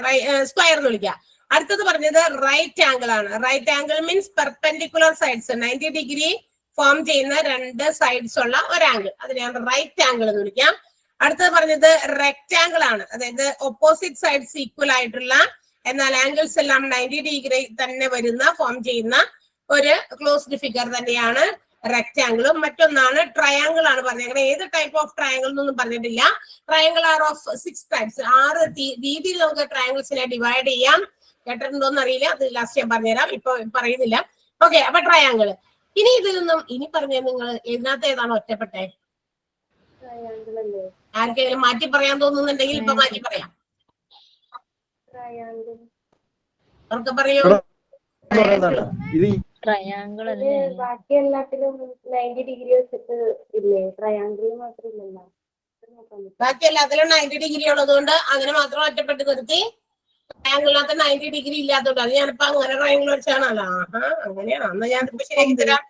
സ്ക്വയർ എന്ന് വിളിക്കാം. അടുത്തത് പറഞ്ഞത് റൈറ്റ് ആംഗിൾ ആണ്. Right angle means perpendicular sides, 90 degree form ചെയ്യുന്ന 2 സൈഡ്സ് ഉള്ള ഒരു ആംഗിൾ, അതിനെയാണ് റൈറ്റ് ആംഗിൾ എന്ന് വിളിക്കാം. അടുത്തത് പറഞ്ഞത് റെക്ടാംഗിൾ ആണ്, അതായത് ഓപ്പോസിറ്റ് സൈഡ്സ് ഈക്വൽ ആയിട്ടുള്ള എന്നാൽ ആംഗിൾസ് എല്ലാം 90 ഡിഗ്രി തന്നെ വരുന്ന ഫോം ചെയ്യുന്ന ഒരു ക്ലോസ്ഡ് ഫിഗർ തന്നെയാണ് റെക്ടാംഗിളും. മറ്റൊന്നാണ് ട്രയാംഗിൾ ആണ് പറഞ്ഞത്. ഏത് ടൈപ്പ് ഓഫ് ട്രയാംഗിൾ എന്നൊന്നും പറഞ്ഞിട്ടില്ല. Triangle R of 6 types. 6 രീതിയിൽ നമുക്ക് ട്രയാംഗിൾസിനെ ഡിവൈഡ് ചെയ്യാം. കേട്ടിട്ടുണ്ടോന്ന് അറിയില്ല, അത് ലാസ്റ്റ് ഞാൻ പറഞ്ഞുതരാം, ഇപ്പൊ പറയുന്നില്ല. ഓക്കെ, അപ്പൊ ട്രയാംഗിൾ. ഇനി ഇതിൽ നിന്നും ഇനി പറഞ്ഞ നിങ്ങൾ ഇതിനകത്ത് ഏതാണ് ഒറ്റപ്പെട്ടെ? ആർക്കെങ്കിലും മാറ്റി പറയാൻ തോന്നുന്നുണ്ടെങ്കിൽ ഇപ്പൊ മാറ്റി പറയാം. അവർക്ക് പറയൂ. ട്രയാംഗിൾ ബാക്കി എല്ലാത്തിലും 90 ഡിഗ്രി വെച്ചിട്ട് ഇല്ലേ? ട്രയാംഗിൾ മാത്രമില്ലല്ലോ. ബാക്കി എല്ലാത്തിലും 90 ഡിഗ്രി ഉള്ളതുകൊണ്ട് അങ്ങനെ മാത്രം ഒറ്റപ്പെട്ട് നിർത്തി. ട്രയാംഗിളിനകത്ത് 90 ഡിഗ്രി ഇല്ലാത്തതുകൊണ്ട് അത് ഞാനിപ്പോ അങ്ങനെ ട്രയാംഗിൾ വെച്ചാണല്ലോ. അങ്ങനെയാണോ? എന്നാ ഞാനിപ്പോ ശരിയാക്കി തരാം.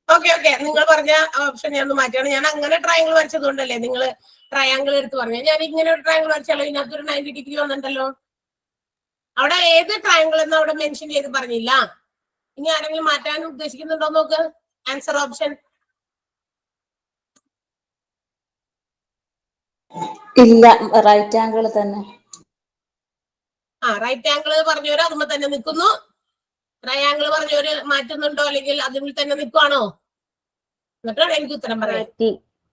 ഓക്കെ, നിങ്ങൾ പറഞ്ഞ ഓപ്ഷൻ ഞാൻ ഒന്ന് മാറ്റിയാണ്. ഞാൻ അങ്ങനെ ട്രയാംഗിൾ വരച്ചതുകൊണ്ടല്ലേ നിങ്ങൾ ട്രയാംഗിൾ എടുത്ത് പറഞ്ഞു. ഞാൻ ഇങ്ങനെ ഒരു ട്രയാംഗിൾ വരച്ചാലോ ഇതിനകത്തൊരു 90 ഡിഗ്രി വന്നിട്ടല്ലോ. അവിടെ ഏത് ട്രയാംഗിൾ എന്ന് അവിടെ മെൻഷൻ ചെയ്ത് പറഞ്ഞില്ല. ഇനി ആരെങ്കിലും മാറ്റാൻ ഉദ്ദേശിക്കുന്നുണ്ടോ നോക്ക്. ആൻസർ ഓപ്ഷൻ ഇല്ല, റൈറ്റ് ആംഗിൾ തന്നെ. റൈറ്റ് ആംഗിൾ പറഞ്ഞവര് അതുമ്പോ തന്നെ നിൽക്കുന്നു. ട്രയാംഗിൾ പറഞ്ഞവര് മാറ്റുന്നുണ്ടോ അല്ലെങ്കിൽ അതിൽ തന്നെ നിൽക്കുവാണോ? എന്നിട്ടാണ് എനിക്ക് ഉത്തരം പറയാം.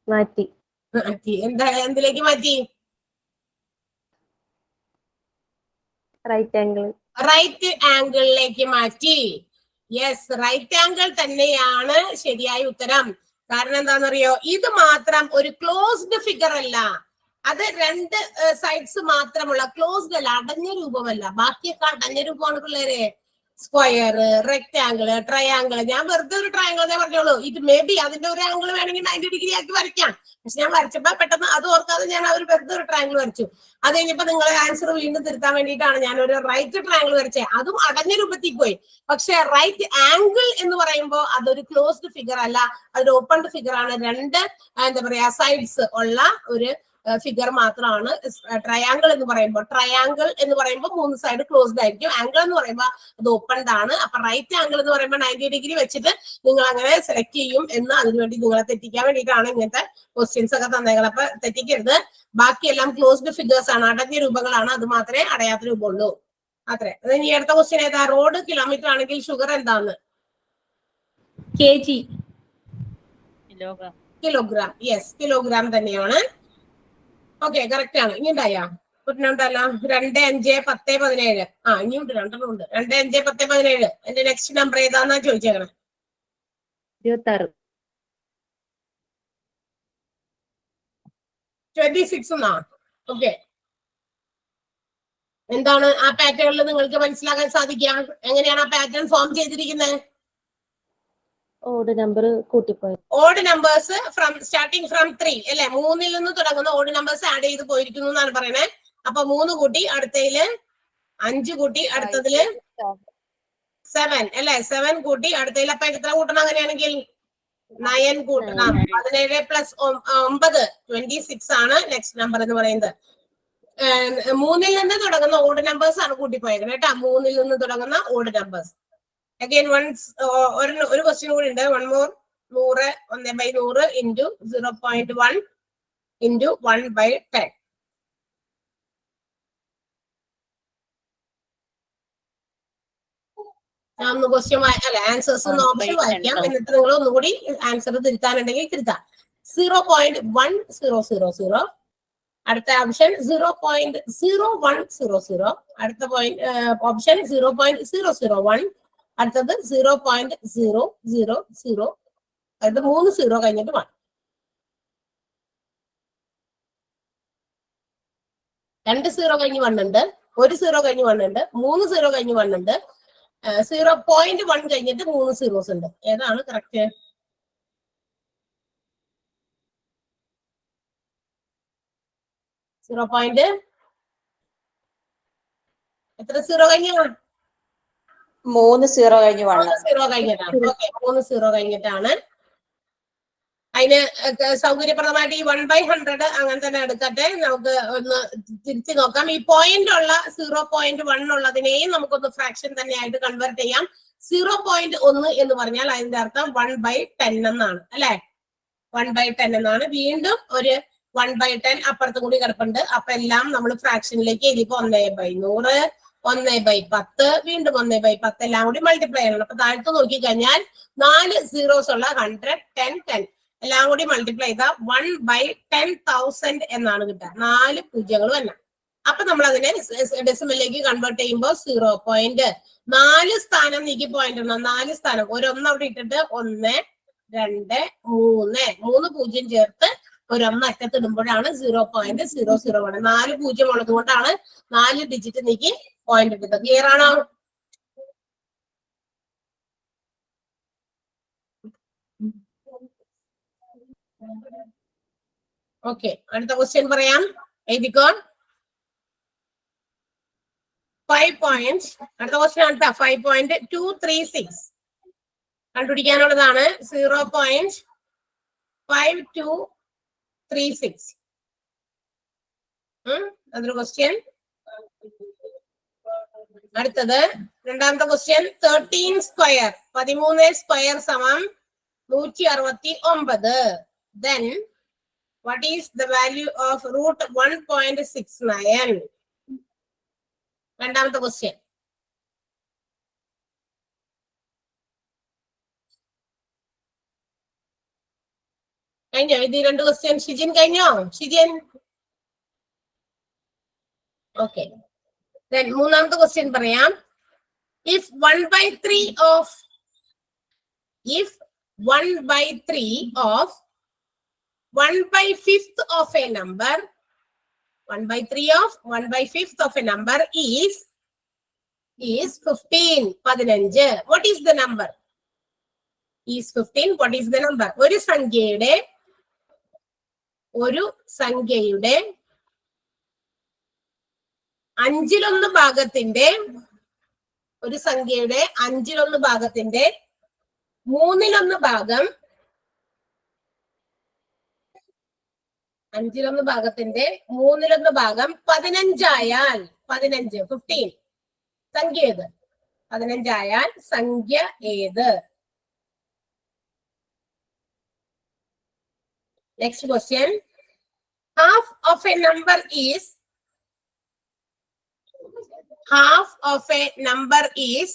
മാറ്റി എന്താ, എന്തിലേക്ക് മാറ്റി? Right angle. റൈറ്റ് ആംഗിളിലേക്ക് മാറ്റി. യെസ്, റൈറ്റ് ആംഗിൾ തന്നെയാണ് ശരിയായ ഉത്തരം. കാരണം എന്താണെന്നറിയോ? ഇത് മാത്രം ഒരു ക്ലോസ്ഡ് ഫിഗർ അല്ല, അത് 2 സൈഡ്സ് മാത്രമുള്ള ക്ലോസ്ഡ് അല്ല, അടഞ്ഞ രൂപമല്ല. ബാക്കിയൊക്കെ അടഞ്ഞ രൂപമാണ് പിള്ളേരെ. Square, rectangle, triangle. ഞാൻ വെറുതെ ഒരു ട്രയാംഗിൾ എന്നേ പറഞ്ഞോളൂ. ഇത് മേ ബി അതിന്റെ ഒരു ആംഗിൾ വേണമെങ്കിൽ 90 ഡിഗ്രി ആക്കി വരയ്ക്കാം. പക്ഷെ ഞാൻ വരച്ചപ്പോ പെട്ടെന്ന് അത് ഓർക്കാതെ ഞാൻ വെറുതെ ഒരു ട്രയാംഗിൾ വരച്ചു. അത് കഴിഞ്ഞപ്പോ നിങ്ങളെ ആൻസർ വീണ്ടും തിരുത്താൻ വേണ്ടിയിട്ടാണ് ഞാൻ ഒരു റൈറ്റ് ട്രയാംഗിൾ വരച്ചത്. അതും അടഞ്ഞ രൂപത്തിൽ പോയി. പക്ഷെ റൈറ്റ് ആംഗിൾ എന്ന് പറയുമ്പോൾ അതൊരു ക്ലോസ്ഡ് ഫിഗർ അല്ല, അതൊരു ഓപ്പൺഡ് ഫിഗർ ആണ്. 2 എന്താ പറയാ സൈഡ്സ് ഉള്ള ഒരു ഫിഗർ മാത്രമാണ് ട്രയാംഗിൾ എന്ന് പറയുമ്പോൾ. ട്രയാംഗിൾ എന്ന് പറയുമ്പോൾ 3 സൈഡ് ക്ലോസ്ഡ് ആയിരിക്കും. ആംഗിൾ എന്ന് പറയുമ്പോൾ അത് ഓപ്പൺഡ് ആണ്. അപ്പൊ റൈറ്റ് ആംഗിൾ എന്ന് പറയുമ്പോൾ 90 ഡിഗ്രി വെച്ചിട്ട് നിങ്ങൾ അങ്ങനെ സെലക്ട് ചെയ്യും എന്ന് അതിനുവേണ്ടി നിങ്ങളെ തെറ്റിക്കാൻ വേണ്ടിയിട്ടാണ് ഇങ്ങനത്തെ ക്വസ്റ്റ്യൻസ് ഒക്കെ തന്നേക്കുന്നത്. അപ്പൊ തെറ്റിക്കരുത്. ബാക്കിയെല്ലാം ക്ലോസ്ഡ് ഫിഗേഴ്സ് ആണ്, അടഞ്ഞ രൂപങ്ങളാണ്. അത് മാത്രമേ അടയാത്ത രൂപമുള്ളൂ. അത്രേ. അത് ഇനി അടുത്ത ക്വസ്റ്റ്യൻ ഏതാ? റോഡ് കിലോമീറ്റർ ആണെങ്കിൽ ഷുഗർ എന്താന്ന്? kg. കിലോഗ്രാം. യെസ്, കിലോഗ്രാം തന്നെയാണ്. ഓക്കെ, കറക്റ്റ് ആണ്. ഇനി ഉണ്ടായാ ഉണ്ടല്ലോ 2, 5, 10, 17. ഇനിയുണ്ട് 2 ഉണ്ട്. 2, 5, 10, 17. എന്റെ നെക്സ്റ്റ് നമ്പർ ഏതാന്നാ ചോദിച്ചേക്കണം. 26. 26 എന്നാ? ഓക്കെ, എന്താണ് ആ പാറ്റേണിൽ നിങ്ങൾക്ക് മനസ്സിലാക്കാൻ സാധിക്കുക? എങ്ങനെയാണ് ആ പാറ്റേൺ ഫോം ചെയ്തിരിക്കുന്നത്? ഓഡ് നമ്പർ കൂട്ടിപ്പോയി. ഓഡ് നമ്പേഴ്സ് സ്റ്റാർട്ടിങ് ഫ്രം 3 അല്ലെ? 3ൽ നിന്ന് തുടങ്ങുന്ന ഓഡ് നമ്പേഴ്സ് ആഡ് ചെയ്ത് പോയിരിക്കുന്നു എന്നാണ് പറയുന്നത്. അപ്പൊ 3 കൂട്ടി, അടുത്തതില് 5 കൂട്ടി, അടുത്തതില് 7 അല്ലെ? 7 കൂട്ടി, അടുത്തതിൽ അപ്പൊ എത്ര കൂട്ടണം? അങ്ങനെയാണെങ്കിൽ 9 കൂട്ടണം. 17 പ്ലസ് 9 26 ആണ് നെക്സ്റ്റ് നമ്പർ എന്ന് പറയുന്നത്. 3ൽ നിന്ന് തുടങ്ങുന്ന ഓഡ് നമ്പേഴ്സ് ആണ് കൂട്ടിപ്പോയത് കേട്ടാ. 3ൽ നിന്ന് തുടങ്ങുന്ന ഓഡ് നമ്പേഴ്സ്. അഗൈൻ വൺസ് ഒരു ക്വസ്റ്റ്യൻ കൂടി ഉണ്ട്. 1 more. 100 1/100 into 0.1 into 1/10. ഞാൻ ഒന്ന് ക്വസ്റ്റ്യൻ അല്ല ആൻസേഴ്സ് ഒന്ന് ഓപ്ഷൻ വായിക്കാം, എന്നിട്ട് നിങ്ങൾ ഒന്നുകൂടി ആൻസർ തിരുത്താനുണ്ടെങ്കിൽ തിരുത്താം. 0.1000. അടുത്ത ഓപ്ഷൻ 0.0100. അടുത്ത ഓപ്ഷൻ 0.001. അടുത്തത് 0.000. അതായത് 3 0 കഴിഞ്ഞിട്ട് 1. 2 0 കഴിഞ്ഞ് 1 ഉണ്ട്, 1 0 കഴിഞ്ഞ് 1 ഉണ്ട്, 3 0 കഴിഞ്ഞ് 1 ഉണ്ട്, 0.1 കഴിഞ്ഞിട്ട് 3 സീറോസ് ഉണ്ട്. ഏതാണ് കറക്റ്റ്? എത്ര 0 കഴിഞ്ഞ? 3 0 കഴിഞ്ഞ് 1. 0 കഴിഞ്ഞിട്ടാണ്. ഓക്കെ, 3 0 കഴിഞ്ഞിട്ടാണ്. അതിന് സൗകര്യപ്രദമായിട്ട് ഈ 1/100 അങ്ങനെ തന്നെ എടുക്കട്ടെ. നമുക്ക് ഒന്ന് തിരിച്ചു നോക്കാം. ഈ പോയിന്റ് ഉള്ള 0.1 ഉള്ളതിനെയും നമുക്കൊന്ന് ഫ്രാക്ഷൻ തന്നെയായിട്ട് കൺവേർട്ട് ചെയ്യാം. 0.1 എന്ന് പറഞ്ഞാൽ അതിന്റെ അർത്ഥം 1/10 എന്നാണ്, അല്ലെ? 1/10 എന്നാണ്. വീണ്ടും ഒരു 1/10 അപ്പുറത്തും കൂടി കിടപ്പുണ്ട്. അപ്പൊ എല്ലാം നമ്മൾ ഫ്രാക്ഷനിലേക്ക് ഇതിപ്പോ 1/100, 1/10, വീണ്ടും 1/10 എല്ലാം കൂടി മൾട്ടിപ്ലൈ ചെയ്യണം. അപ്പൊ താഴത്ത് നോക്കിക്കഴിഞ്ഞാൽ 4 സീറോസ് ഉള്ള 100, 10, 10 എല്ലാം കൂടി മൾട്ടിപ്ലൈ ചെയ്താൽ 1/10,000 എന്നാണ് കിട്ടുക. 4 പൂജ്യങ്ങൾ തന്നെ. അപ്പൊ നമ്മൾ അതിനെ ഡെസിമലിലേക്ക് കൺവേർട്ട് ചെയ്യുമ്പോൾ 0.4 സ്ഥാനം നീക്കി പോയിന്റ് ഇടണം. 4 സ്ഥാനം ഒരൊന്ന് അവിടെ ഇട്ടിട്ട് 1, 2, 3 പൂജ്യം ചേർത്ത് ഒരൊന്ന് അറ്റത്തിടുമ്പോഴാണ് 0.001. 4 പൂജ്യം ഉള്ളത് കൊണ്ടാണ് 4 ഡിജിറ്റ് നീക്കി പോയിന്റ് ഇട്ടത്. ക്ലിയർ ആണോ? ഓക്കെ, അടുത്ത ക്വസ്റ്റ്യൻ പറയാം, എഴുതിക്കോ. 5 പോയിന്റ്. അടുത്ത ക്വസ്റ്റ്യൻ അടുത്ത 5.236 കണ്ടുപിടിക്കാനുള്ളതാണ്. 0.5236. അതൊരു ക്വസ്റ്റ്യൻ. അടുത്തത് രണ്ടാമത്തെ ക്വസ്റ്റ്യൻ. 13 സ്ക്വയർ 13 സ്ക്വയർ സമം 169. Then what is the value of root 1.69? രണ്ടാമത്തെ ക്വസ്റ്റ്യൻ. കഴിഞ്ഞോ ഇത് 2 ക്വസ്റ്റ്യൻ? ഷിജിൻ കഴിഞ്ഞോ? ഷിജിൻ ഓക്കെ. മൂന്നാമത്തെ ക്വസ്റ്റ്യൻ പറയാം. If 1/3 of 1/5 of a number, 1/3 of 1/5 of a number is 15. 15. What is the number? Is 15. What is the number? ഒരു സംഖ്യയുടെ അഞ്ചിലൊന്ന് ഭാഗത്തിന്റെ മൂന്നിലൊന്ന് ഭാഗം 15 ആയാൽ 15 സംഖ്യ ഏത്? 15 ആയാൽ സംഖ്യ ഏത്? Next question. half of a number is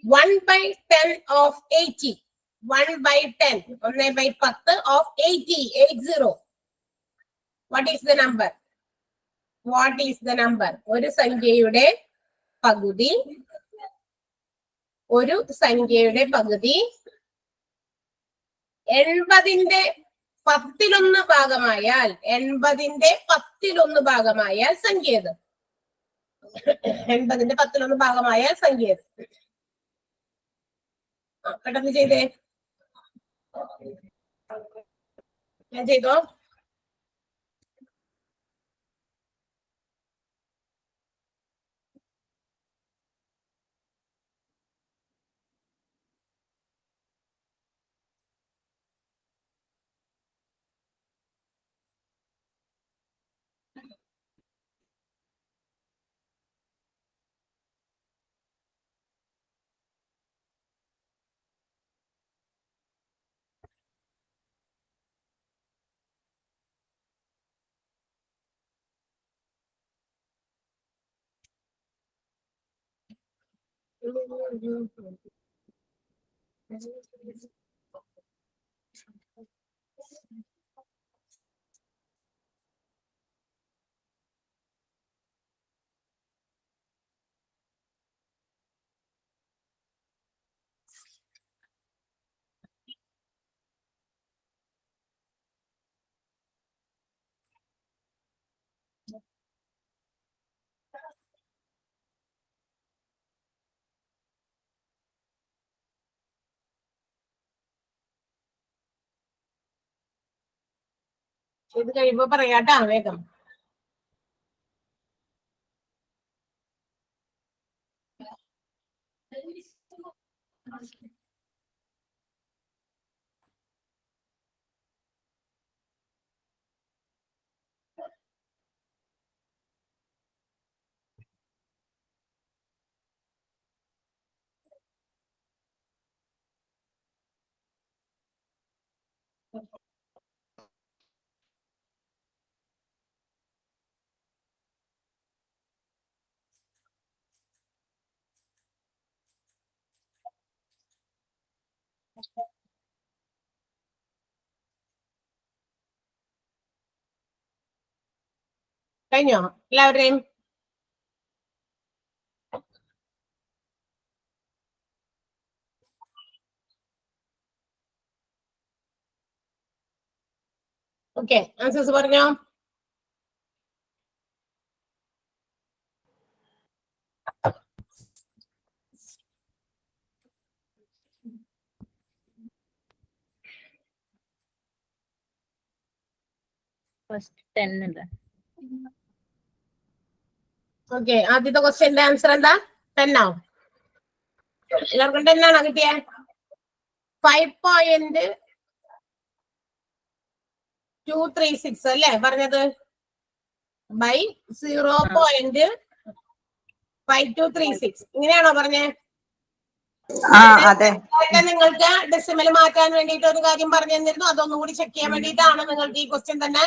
1/10 of 80. 1/10 1/10 of 80. 80. What is the number? What is the number? ഒരു സംഖ്യയുടെ പകുതി 80ന്റെ 10 ഭാഗമായാൽ 80ന്റെ 10 ഭാഗമായാൽ സംഖ്യ ഏത്? 80ന്റെ 10 ഭാഗമായാൽ സംഖ്യ ഏത്? പെട്ടെന്ന് ചെയ്തേ. ഞാൻ ചെയ്തോ? ഇത് കഴിയുമ്പോ പറയാട്ടാ വേഗം. കഴിഞ്ഞോ എല്ലാവരുടെയും? ഓക്കെ, ആൻസേഴ്സ് പറഞ്ഞോ. ഫസ്റ്റ് 10 അല്ലേ? ഓക്കെ, ആദ്യത്തെ ക്വസ്റ്റ്യന്റെ ആൻസർ എന്താ? 10 ആവും. എല്ലാവർക്കും 10 ആണോ കിട്ടിയ? 5.236 അല്ലേ പറഞ്ഞത്? ബൈ 0.5236 ഇങ്ങനെയാണോ പറഞ്ഞേ? അതെ. നിങ്ങൾക്ക് ഡെസിമൽ മാറ്റാൻ വേണ്ടിയിട്ട് ഒരു കാര്യം പറഞ്ഞു തന്നിരുന്നു. അതൊന്നും കൂടി ചെക്ക് ചെയ്യാൻ വേണ്ടിയിട്ടാണ് നിങ്ങൾക്ക് ഈ ക്വസ്റ്റ്യൻ തന്നെ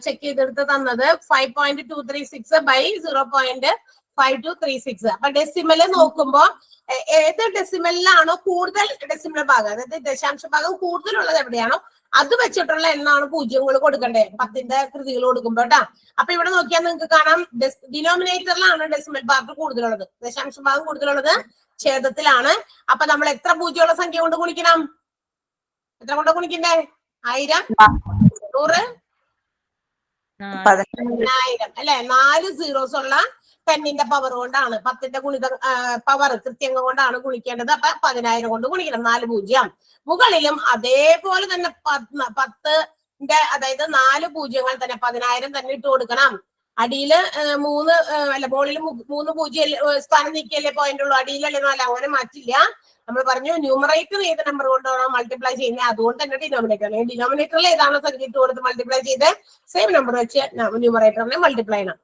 ചെക്ക് ചെയ്തെടുത്ത് തന്നത്. 5.236 ബൈ 0.5236. അപ്പൊ ഡെസിമല് നോക്കുമ്പോ ഏത് ഡെസിമലിലാണോ കൂടുതൽ ഡെസിമൽ ഭാഗം, അതായത് ദശാംശ ഭാഗം കൂടുതലുള്ളത് എവിടെയാണോ അത് വെച്ചിട്ടുള്ള എണ്ണാണ് പൂജ്യങ്ങൾ കൊടുക്കേണ്ടത് 10ന്റെ കൃതികൾ കൊടുക്കുമ്പോ കേട്ടാ. അപ്പൊ ഇവിടെ നോക്കിയാൽ നിങ്ങൾക്ക് കാണാം ഡിനോമിനേറ്ററിലാണ് ഡെസിമൽ പാർട്ട് കൂടുതലുള്ളത്, ദശാംശ ഭാഗം കൂടുതലുള്ളത് ഛേദത്തിലാണ്. അപ്പൊ നമ്മൾ എത്ര പൂജ്യമുള്ള സംഖ്യ കൊണ്ട് ഗുണിക്കണം? എത്ര കൊണ്ട് ഗുണിക്കണ്ടേ? 1000, 100, 1000 അല്ലെ? 4 സീറോസ് ഉള്ള 10ന്റെ പവർ കൊണ്ടാണ്, 10ന്റെ ഗുണിത പവർ കൃത്യങ്ങൾ കൊണ്ടാണ് ഗുണിക്കേണ്ടത്. അപ്പൊ 10,000 കൊണ്ട് ഗുണിക്കണം. 4 പൂജ്യം. മുകളിലും അതേപോലെ തന്നെ 10ന്റെ അതായത് 4 പൂജ്യങ്ങൾ തന്നെ 10,000 തന്നെ ഇട്ട് കൊടുക്കണം. അടിയില് 3 അല്ല മുകളിൽ 3 പൂജ്യം സ്ഥാനം നീക്കിയല്ലേ പോയിന്റ് ഉള്ളൂ, അടിയിലല്ലേ 4. അങ്ങനെ മാറ്റില്ല. നമ്മൾ പറഞ്ഞു ന്യൂമറേറ്റർ ഏത് നമ്പർ കൊണ്ടാണോ മൾട്ടിപ്ലൈ ചെയ്യുന്നത് അതുകൊണ്ട് തന്നെ ഡിനോമിനേറ്റർ, ഡിനോമിനേറ്ററിൽ ഏതാണോ സംഖ്യ ഇട്ട് കൊടുത്ത് മൾട്ടിപ്ലൈ ചെയ്ത് സെയിം നമ്പർ വെച്ച് ന്യൂമറേറ്ററിനെ മൾട്ടിപ്ലൈ ചെയ്യണം.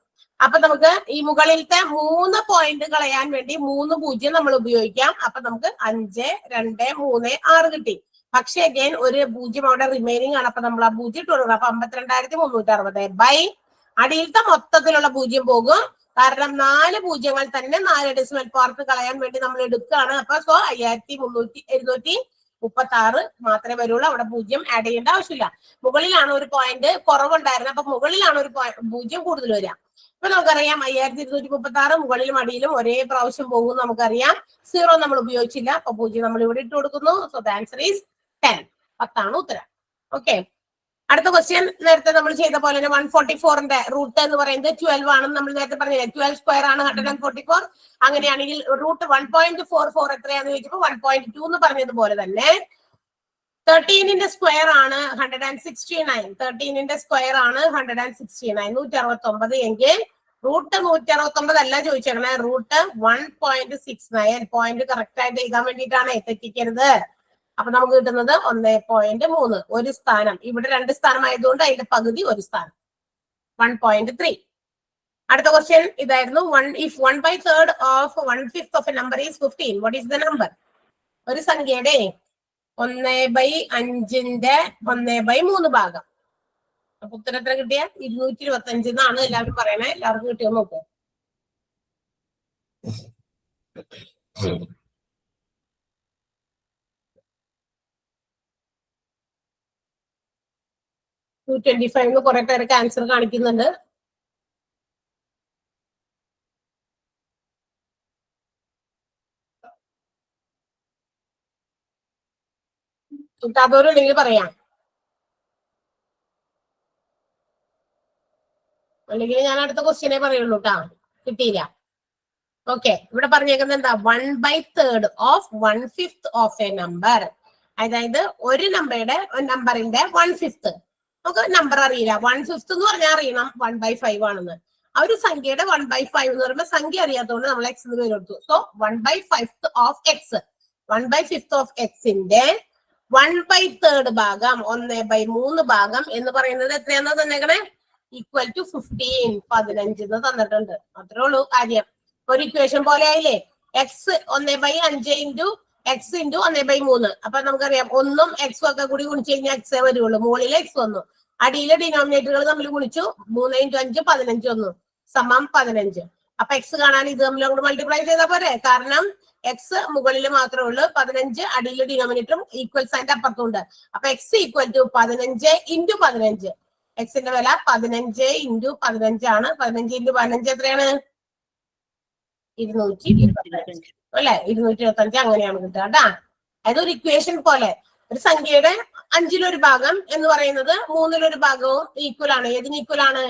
അപ്പൊ നമുക്ക് ഈ മുകളിലത്തെ 3 പോയിന്റ് കളയാൻ വേണ്ടി 3 പൂജ്യം നമ്മൾ ഉപയോഗിക്കാം. അപ്പൊ നമുക്ക് 5, 2, 3, 6 കിട്ടി. പക്ഷെ അഗൈൻ ഒരു പൂജ്യം അവിടെ റിമൈനിങ് ആണ്. അപ്പൊ നമ്മൾ ആ പൂജ്യം ഇട്ട് കൊടുക്കണം. അപ്പൊ 52,360 ബൈ അടിയിലത്തെ മൊത്തത്തിലുള്ള പൂജ്യം പോകും. കാരണം 4 പൂജ്യങ്ങൾ തന്നെ 4 ഡെസിമൽ പാർട്ട് കളയാൻ വേണ്ടി നമ്മൾ എടുക്കുകയാണ്. അപ്പൊ 5,736 മാത്രമേ വരുള്ളൂ. അവിടെ പൂജ്യം ആഡ് ചെയ്യേണ്ട ആവശ്യമില്ല. മുകളിലാണ് ഒരു പോയിന്റ് കുറവുണ്ടായിരുന്നത്, അപ്പൊ മുകളിലാണ് ഒരു പൂജ്യം കൂടുതൽ വരിക. ഇപ്പൊ നമുക്കറിയാം 5,236 മുകളിലും അടിയിലും ഒരേ പ്രാവശ്യം പോകും നമുക്കറിയാം. 0 നമ്മൾ ഉപയോഗിച്ചില്ല, അപ്പൊ പൂജ്യം നമ്മൾ ഇവിടെ ഇട്ട് കൊടുക്കുന്നു. So the answer is 10. 10 ഉത്തരം. ഓക്കെ, അടുത്ത ക്വസ്റ്റ്യൻ നേരത്തെ നമ്മൾ ചെയ്ത പോലെ തന്നെ 144ന്റെ റൂട്ട് എന്ന് പറയുന്നത് 12 ആണെന്ന് നമ്മൾ നേരത്തെ പറഞ്ഞില്ലേ. 12 സ്ക്വയർ ആണ് 144. അങ്ങനെയാണെങ്കിൽ റൂട്ട് 1.44 എത്രയാന്ന് ചോദിച്ചപ്പോ 1.2 എന്ന് പറഞ്ഞതുപോലെ തന്നെ 13ന്റെ സ്ക്വയർ ആണ് 169. 13ന്റെ സ്ക്വയർ ആണ് 169, 169 എങ്കിൽ റൂട്ട് 169 അല്ല ചോദിച്ചേക്കണേ, റൂട്ട് 1.69. പോയിന്റ് കറക്റ്റ് ആയിട്ട് എഴുതാൻ വേണ്ടിയിട്ടാണ്, തെറ്റിക്കരുത്. അപ്പൊ നമുക്ക് കിട്ടുന്നത് 1.3. ഒരു സ്ഥാനം ഇവിടെ 2 സ്ഥാനം ആയതുകൊണ്ട് അതിന്റെ പകുതി ഒരു സ്ഥാനം 1.3. അടുത്ത ക്വസ്റ്റ്യൻ ഇതായിരുന്നു. If 1/3 of 1/5 of A number is 15, what is the number? ഒരു സംഖ്യയുടെ 1/5ന്റെ 1/3 ഭാഗം. അപ്പൊ ഉത്തരം എത്ര കിട്ടിയ? 225 എന്നാണ് എല്ലാവരും പറയണേ. എല്ലാവർക്കും കിട്ടിയോ നോക്കൂ. 225 കുറെ പേർക്ക് ആൻസർ കാണിക്കുന്നുണ്ട്. കിട്ടാത്തവരുണ്ടെങ്കിൽ പറയാം, അല്ലെങ്കിൽ ഞാൻ അടുത്ത ക്വസ്റ്റ്യനെ പറയുള്ളൂ കേട്ടാ. കിട്ടിയില്ല. ഓക്കെ, ഇവിടെ പറഞ്ഞേക്കുന്നത് എന്താ? 1/3 ഓഫ് 1/5 ഓഫ് എ നമ്പർ. അതായത് ഒരു നമ്പറിന്റെ 1/5. നമുക്ക് നമ്പർ അറിയില്ല, 1/5 എന്ന് പറഞ്ഞാൽ അറിയണം 1/5 ആണെന്ന്. ആ ഒരു സംഖ്യയുടെ 1/5 എന്ന് പറയുമ്പോൾ സംഖ്യ അറിയാത്തതുകൊണ്ട് നമ്മൾ എക്സ് എന്ന് പേര് കൊടുത്തു. സോ 1/5 ഓഫ് എക്സ്, 1/5 ഓഫ് എക്സിന്റെ 1/3 ഭാഗം, 1/3 ഭാഗം എന്ന് പറയുന്നത് എത്രയാണെന്ന് തന്നേക്കണേ? ഈക്വൽ ടു 15, 15 എന്ന് തന്നിട്ടുണ്ട്. അത്രേ ഉള്ളൂ കാര്യം. ഒരു ഇക്വേഷൻ പോലെ ആയില്ലേ? X 1/5 into X into 1/3. അപ്പൊ നമുക്കറിയാം 1ഉം എക്സും ഒക്കെ കൂടി ഗുണിച്ചു കഴിഞ്ഞാൽ എക്സേ വരുള്ളൂ. മുകളിൽ എക്സ് വന്നു, അടിയിലെ ഡിനോമിനേറ്ററുകൾ തമ്മിൽ ഗുണിച്ചു. 3 × 5 15 വന്നു, സമം 15. അപ്പൊ എക്സ് കാണാൻ ഇത് തമ്മിൽ അങ്ങോട്ട് മൾട്ടിപ്ലൈ ചെയ്താൽ പോരെ? കാരണം എക്സ് മുകളിൽ മാത്രമേ ഉള്ളൂ, 15 അടിയിലെ ഡിനോമിനേറ്ററും ഈക്വൽ സൈൻ്റെ അപ്പുറത്തുണ്ട്. അപ്പൊ എക്സ് ഈക്വൽ ടു 15 × 15. എക്സിന്റെ വില 15 × 15 ആണ്. 15 × 15 എത്രയാണ്? 225 അല്ലെ? 225 അങ്ങനെയാണ് കിട്ടുക കേട്ടാ. അതൊരു ഇക്വേഷൻ പോലെ. ഒരു സംഖ്യയുടെ 5-1 ഭാഗം എന്ന് പറയുന്നത് 3-1 ഭാഗവും ഈക്വൽ ആണ്. ഏതിന് ഈക്വൽ ആണ്?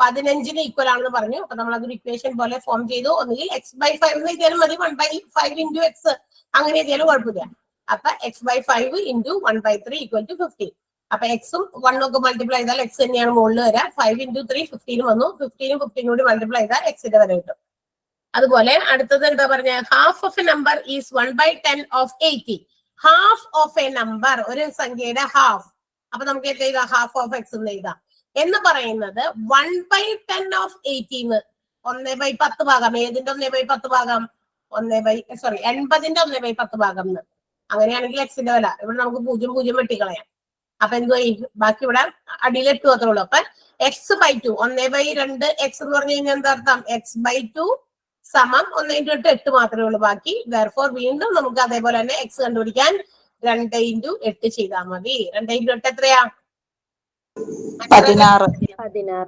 15-ന് ഈക്വൽ ആണെന്ന് പറഞ്ഞു. അപ്പൊ നമ്മൾ അതൊരു ഇക്വേഷൻ പോലെ ഫോം ചെയ്തു. ഒന്നുകിൽ x/5 എന്ന് എഴുതിയാലും മതി, 1/5 × x അങ്ങനെ എഴുതിയാലും കുഴപ്പമില്ല. അപ്പൊ x/5 × 1/3 ഈക്വൽ ടു 50. അപ്പൊ എക്സും 1 ഒക്കെ മൾട്ടിപ്ലൈ ചെയ്താൽ എക്സ് തന്നെയാണ് മുകളിൽ വരാം. 5 × 3 15 വന്നു. 15 15 കൂടി മൾട്ടിപ്ലൈ ചെയ്താൽ എക്സിന്റെ വില കിട്ടും. അതുപോലെ അടുത്തത് എന്താ പറഞ്ഞ? Half of A number is 1/10 of 80. Half of A number, ഒരു സംഖ്യയുടെ ഹാഫ്. അപ്പൊ നമുക്ക് എന്ത് എഴുതാം? ഹാഫ് ഓഫ് എക്സ് എന്ന് എഴുതാം. എന്ന് പറയുന്നത് 1/10 ഓഫ് 80 1/10 ഭാഗം. ഏതിന്റെ 1/10 ഭാഗം? 80ന്റെ 1/10 ഭാഗം എന്ന്. അങ്ങനെയാണെങ്കിൽ എക്സിന്റെ വില ഇവിടെ നമുക്ക് 0 0 വെട്ടിക്കളയാം. അപ്പൊ എന്ത് ബാക്കി? ഇവിടെ അടിയിൽ 8 മാത്രമേ ഉള്ളൂ. അപ്പൊ x/2 1/2 എക്സ് എന്ന് പറഞ്ഞു കഴിഞ്ഞാൽ എന്താ അർത്ഥം? x/2 സമം 1 × 8 8 മാത്രമേ ഉള്ളൂ ബാക്കി. therefore വീണ്ടും നമുക്ക് അതേപോലെ തന്നെ എക്സ് കണ്ടുപിടിക്കാൻ 2 × 8 ചെയ്താൽ മതി. 2 × 8 എത്രയാ? 16.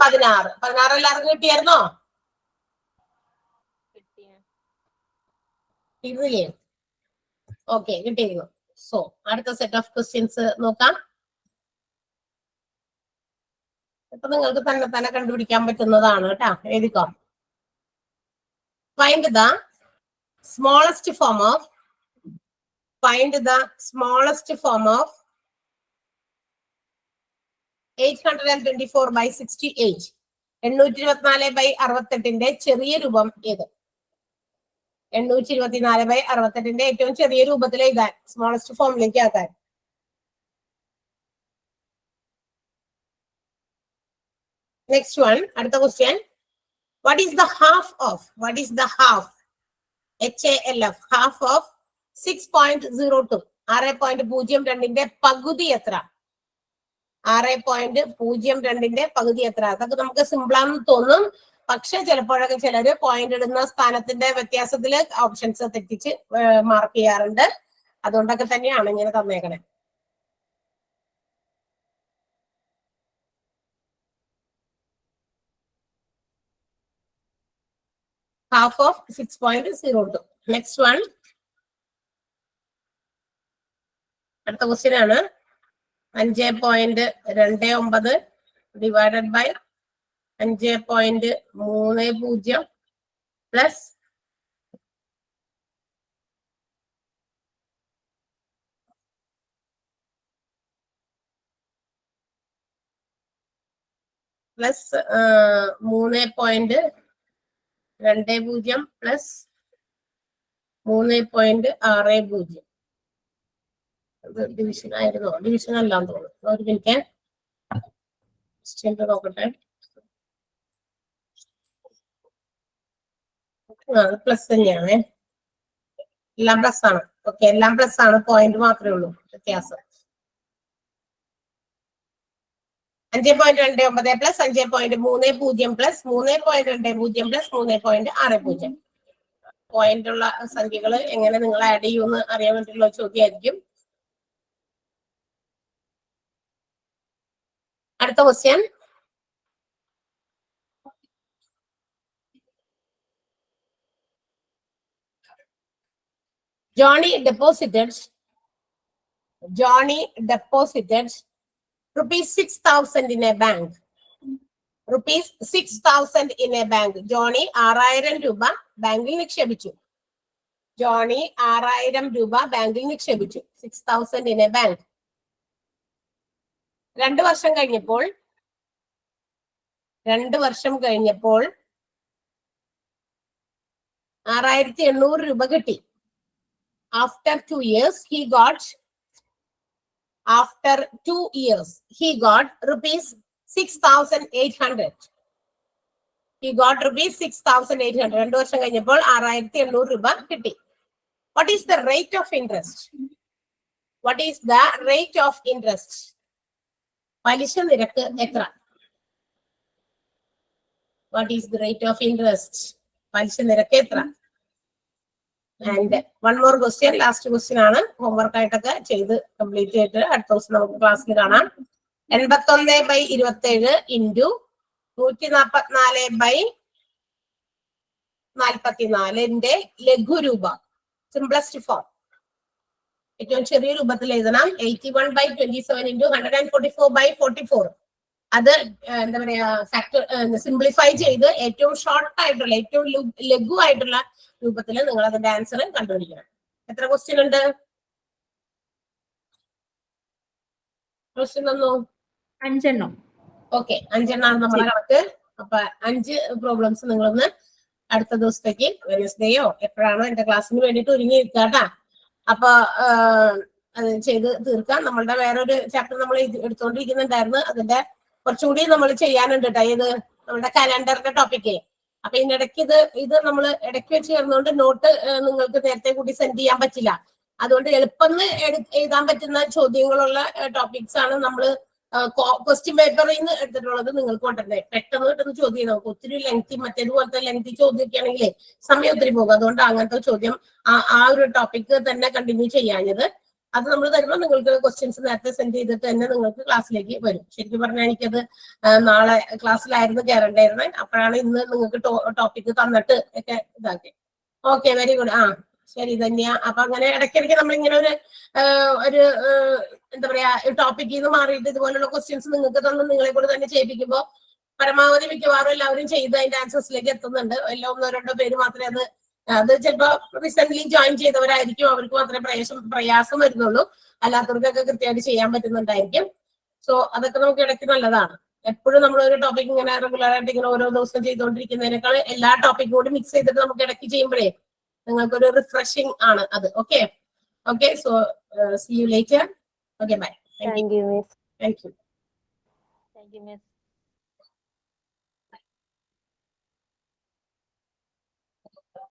16 എല്ലാവർക്കും കിട്ടിയായിരുന്നോ? കിട്ടിയില്ലേ? ഓക്കെ, കിട്ടിയിരുന്നു. സോ അടുത്ത സെറ്റ് ഓഫ് ക്വസ്റ്റ്യൻസ് നോക്കാം. ഇപ്പൊ നിങ്ങൾക്ക് തന്നെ കണ്ടുപിടിക്കാൻ പറ്റുന്നതാണ് കേട്ടാ. എഴുതിക്കോ. Find the smallest form of 824/68. 824/68ന്റെ ചെറിയ രൂപം ഏത്? 824/68ന്റെ ഏറ്റവും ചെറിയ രൂപത്തിൽ എഴുതാൻ, സ്മോളസ്റ്റ് ഫോമിലേക്ക് ആക്കാൻ. നെക്സ്റ്റ് വൺ, അടുത്ത question. What is the half of? HALF, half of 6.02. 6.02ന്റെ പകുതി എത്ര? 6.02ന്റെ പകുതി എത്ര? അതൊക്കെ നമുക്ക് സിമ്പിളാണെന്ന് തോന്നും. പക്ഷെ ചിലപ്പോഴൊക്കെ ചിലര് പോയിന്റ് ഇടുന്ന സ്ഥാനത്തിന്റെ വ്യത്യാസത്തില് ഓപ്ഷൻസ് തെറ്റിച്ച് മാർക്ക് ചെയ്യാറുണ്ട്. അതുകൊണ്ടൊക്കെ തന്നെയാണ് ഇങ്ങനെ തന്നേക്കണേ. Half of 6.02. Next one. അടുത്ത ക്വസ്റ്റ്യൻ ആണ്. 5.29 divided by 5.30 plus 3.20 plus 3.60. Division ആയിരുന്നോ? ഡിവിഷൻ അല്ലാന്ന് തോന്നുന്നു. ഒരു മിനിറ്റ് നോക്കട്ടെ. പ്ലസ് തന്നെയാണ്, എല്ലാം പ്ലസ് ആണ്. ഓക്കെ, എല്ലാം പ്ലസ് ആണ്, പോയിന്റ് മാത്രമേ ഉള്ളൂ വ്യത്യാസം. 5.29 പ്ലസ് 5.30 പ്ലസ് 3.20 പ്ലസ് 3.60. പോയിന്റ് ഉള്ള സംഖ്യകൾ എങ്ങനെ നിങ്ങൾ ആഡ് ചെയ്യുമെന്ന് അറിയാൻ വേണ്ടിയിട്ടുള്ള ചോദ്യമായിരിക്കും. അടുത്ത question. Johnny deposited rupees 6,000 in a bank. Rupees 6,000 in a bank. Johnny 6,000 രൂപ ബാങ്കിൽ നിക്ഷേപിച്ചു. Johnny 6,000 രൂപ ബാങ്കിൽ നിക്ഷേപിച്ചു. 6,000 in a bank. 2 വർഷം കഴിഞ്ഞപ്പോൾ 6,800 രൂപ കിട്ടി. After 2 years, he got rupees 6,800. He got rupees 6,800. 2 വർഷം കഴിഞ്ഞപ്പോൾ 6,800 രൂപ കിട്ടി. What is the rate of interest? പലിശ നിരക്ക് എത്ര? What is the rate of interest? പലിശ നിരക്ക് എത്ര? And one more question, last question ആണ്. ഹോംവർക്ക് ആയിട്ടൊക്കെ ചെയ്ത് കംപ്ലീറ്റ് ചെയ്തിട്ട് അടുത്ത ദിവസം നമുക്ക് ക്ലാസ്സിൽ കാണാം. 81/27 ഇൻറ്റു 144/44 ലഘുരൂപ, സിംപ്ലസ്റ്റ് ഫോം. ഏറ്റവും ചെറിയ രൂപത്തിൽ എഴുതണം. 81/27 ഇൻറ്റു 144/44. അത് എന്താ പറയാ, ഫാക്ടർ സിംപ്ലിഫൈ ചെയ്ത് ഏറ്റവും ഷോർട്ട് ആയിട്ടുള്ള, ഏറ്റവും ലഘു ആയിട്ടുള്ള രൂപത്തിൽ നിങ്ങൾ അതിന്റെ ആൻസർ കണ്ടുപിടിക്കണം. എത്ര ക്വസ്റ്റ്യൻ ഉണ്ട്? ക്വസ്റ്റ്യൻ ഒന്നു 5 എണ്ണം. ഓക്കെ, 5 എണ്ണമാണ് നമ്മളെ കണക്ക്. അപ്പൊ 5 പ്രോബ്ലംസ് നിങ്ങളൊന്ന് അടുത്ത ദിവസത്തേക്ക് വെനസ്ഡേയോ എപ്പോഴാണോ എന്റെ ക്ലാസ്സിന് വേണ്ടിയിട്ട് ഒരുങ്ങിയിരിക്കാട്ടാ. അപ്പൊ അത് ചെയ്ത് തീർക്കാം. നമ്മളുടെ വേറൊരു ചാപ്റ്റർ നമ്മൾ എടുത്തുകൊണ്ടിരിക്കുന്നുണ്ടായിരുന്നു. അതിന്റെ കുറച്ചുകൂടി നമ്മൾ ചെയ്യാനുണ്ട് കേട്ടോ. ഇത് നമ്മുടെ കലണ്ടറിന്റെ ടോപ്പിക്കേ. അപ്പൊ ഇതിനിടയ്ക്ക് ഇത് നമ്മൾ ഇടയ്ക്ക് വെച്ച് ചേർന്നുകൊണ്ട് നോട്ട് നിങ്ങൾക്ക് നേരത്തെ കൂടി സെൻഡ് ചെയ്യാൻ പറ്റില്ല. അതുകൊണ്ട് എളുപ്പം എഴുതാൻ പറ്റുന്ന ചോദ്യങ്ങളുള്ള ടോപ്പിക്സ് ആണ് നമ്മൾ ക്വസ്റ്റ്യൻ പേപ്പറിൽ നിന്ന് എടുത്തിട്ടുള്ളത്. നിങ്ങൾക്ക് കൊണ്ടുവരണ്ടേ പെട്ടെന്ന് കിട്ടുന്ന ചോദ്യം. നമുക്ക് ഒത്തിരി ലെങ്തി, മറ്റേതുപോലത്തെ ലെങ്തി ചോദ്യമൊക്കെ ആണെങ്കിൽ സമയം ഒത്തിരി പോകും. അതുകൊണ്ട് അങ്ങനത്തെ ചോദ്യം ആ ഒരു ടോപ്പിക്ക് തന്നെ കണ്ടിന്യൂ ചെയ്യാഞ്ഞത്. അത് നമ്മൾ തരുമ്പോൾ നിങ്ങൾക്ക് ക്വസ്റ്റ്യൻസ് നേരത്തെ സെൻഡ് ചെയ്തിട്ട് തന്നെ നിങ്ങൾക്ക് ക്ലാസ്സിലേക്ക് വരും. ശരിക്കും പറഞ്ഞാൽ എനിക്കത് നാളെ ക്ലാസ്സിലായിരുന്നു കയറേണ്ടായിരുന്നത്. അപ്പോഴാണ് ഇന്ന് നിങ്ങൾക്ക് ടോപ്പിക്ക് തന്നിട്ട് ഒക്കെ ഇതാക്കി. Okay, very good. ശരി ധന്യ. അപ്പൊ അങ്ങനെ ഇടയ്ക്കിടയ്ക്ക് നമ്മളിങ്ങനെ ഒരു എന്താ പറയാ, ടോപ്പിക്കിൽ നിന്ന് മാറിയിട്ട് ഇതുപോലുള്ള ക്വസ്റ്റ്യൻസ് നിങ്ങൾക്ക് തന്ന് നിങ്ങളെ കൂടെ തന്നെ ചെയ്യിപ്പിക്കുമ്പോൾ പരമാവധി മിക്കവാറും എല്ലാവരും ചെയ്ത് അതിന്റെ ആൻസേഴ്സിലേക്ക് എത്തുന്നുണ്ട്. എല്ലാം 1-2 പേര് മാത്രമേ അത് ചിലപ്പോ റീസെന്റ് ജോയിൻ ചെയ്തവരായിരിക്കും. അവർക്ക് മാത്രമേ പ്രയാസം വരുന്നുള്ളൂ. അല്ലാത്തവർക്കൊക്കെ കൃത്യമായിട്ട് ചെയ്യാൻ പറ്റുന്നുണ്ടായിരിക്കും. സോ അതൊക്കെ നമുക്ക് ഇടയ്ക്ക് നല്ലതാണ്. എപ്പോഴും നമ്മൾ ഒരു ടോപ്പിക് ഇങ്ങനെ റെഗുലർ ആയിട്ട് ഇങ്ങനെ ഓരോ ദിവസം ചെയ്തുകൊണ്ടിരിക്കുന്നതിനേക്കാൾ എല്ലാ ടോപ്പിക്കും കൂടി മിക്സ് ചെയ്തിട്ട് നമുക്ക് ഇടയ്ക്ക് ചെയ്യുമ്പോഴേ നിങ്ങൾക്കൊരു റിഫ്രഷിംഗ് ആണ് അത്. Okay, so see you later. Okay, bye. Thank you miss. Thank you. Thank you, miss.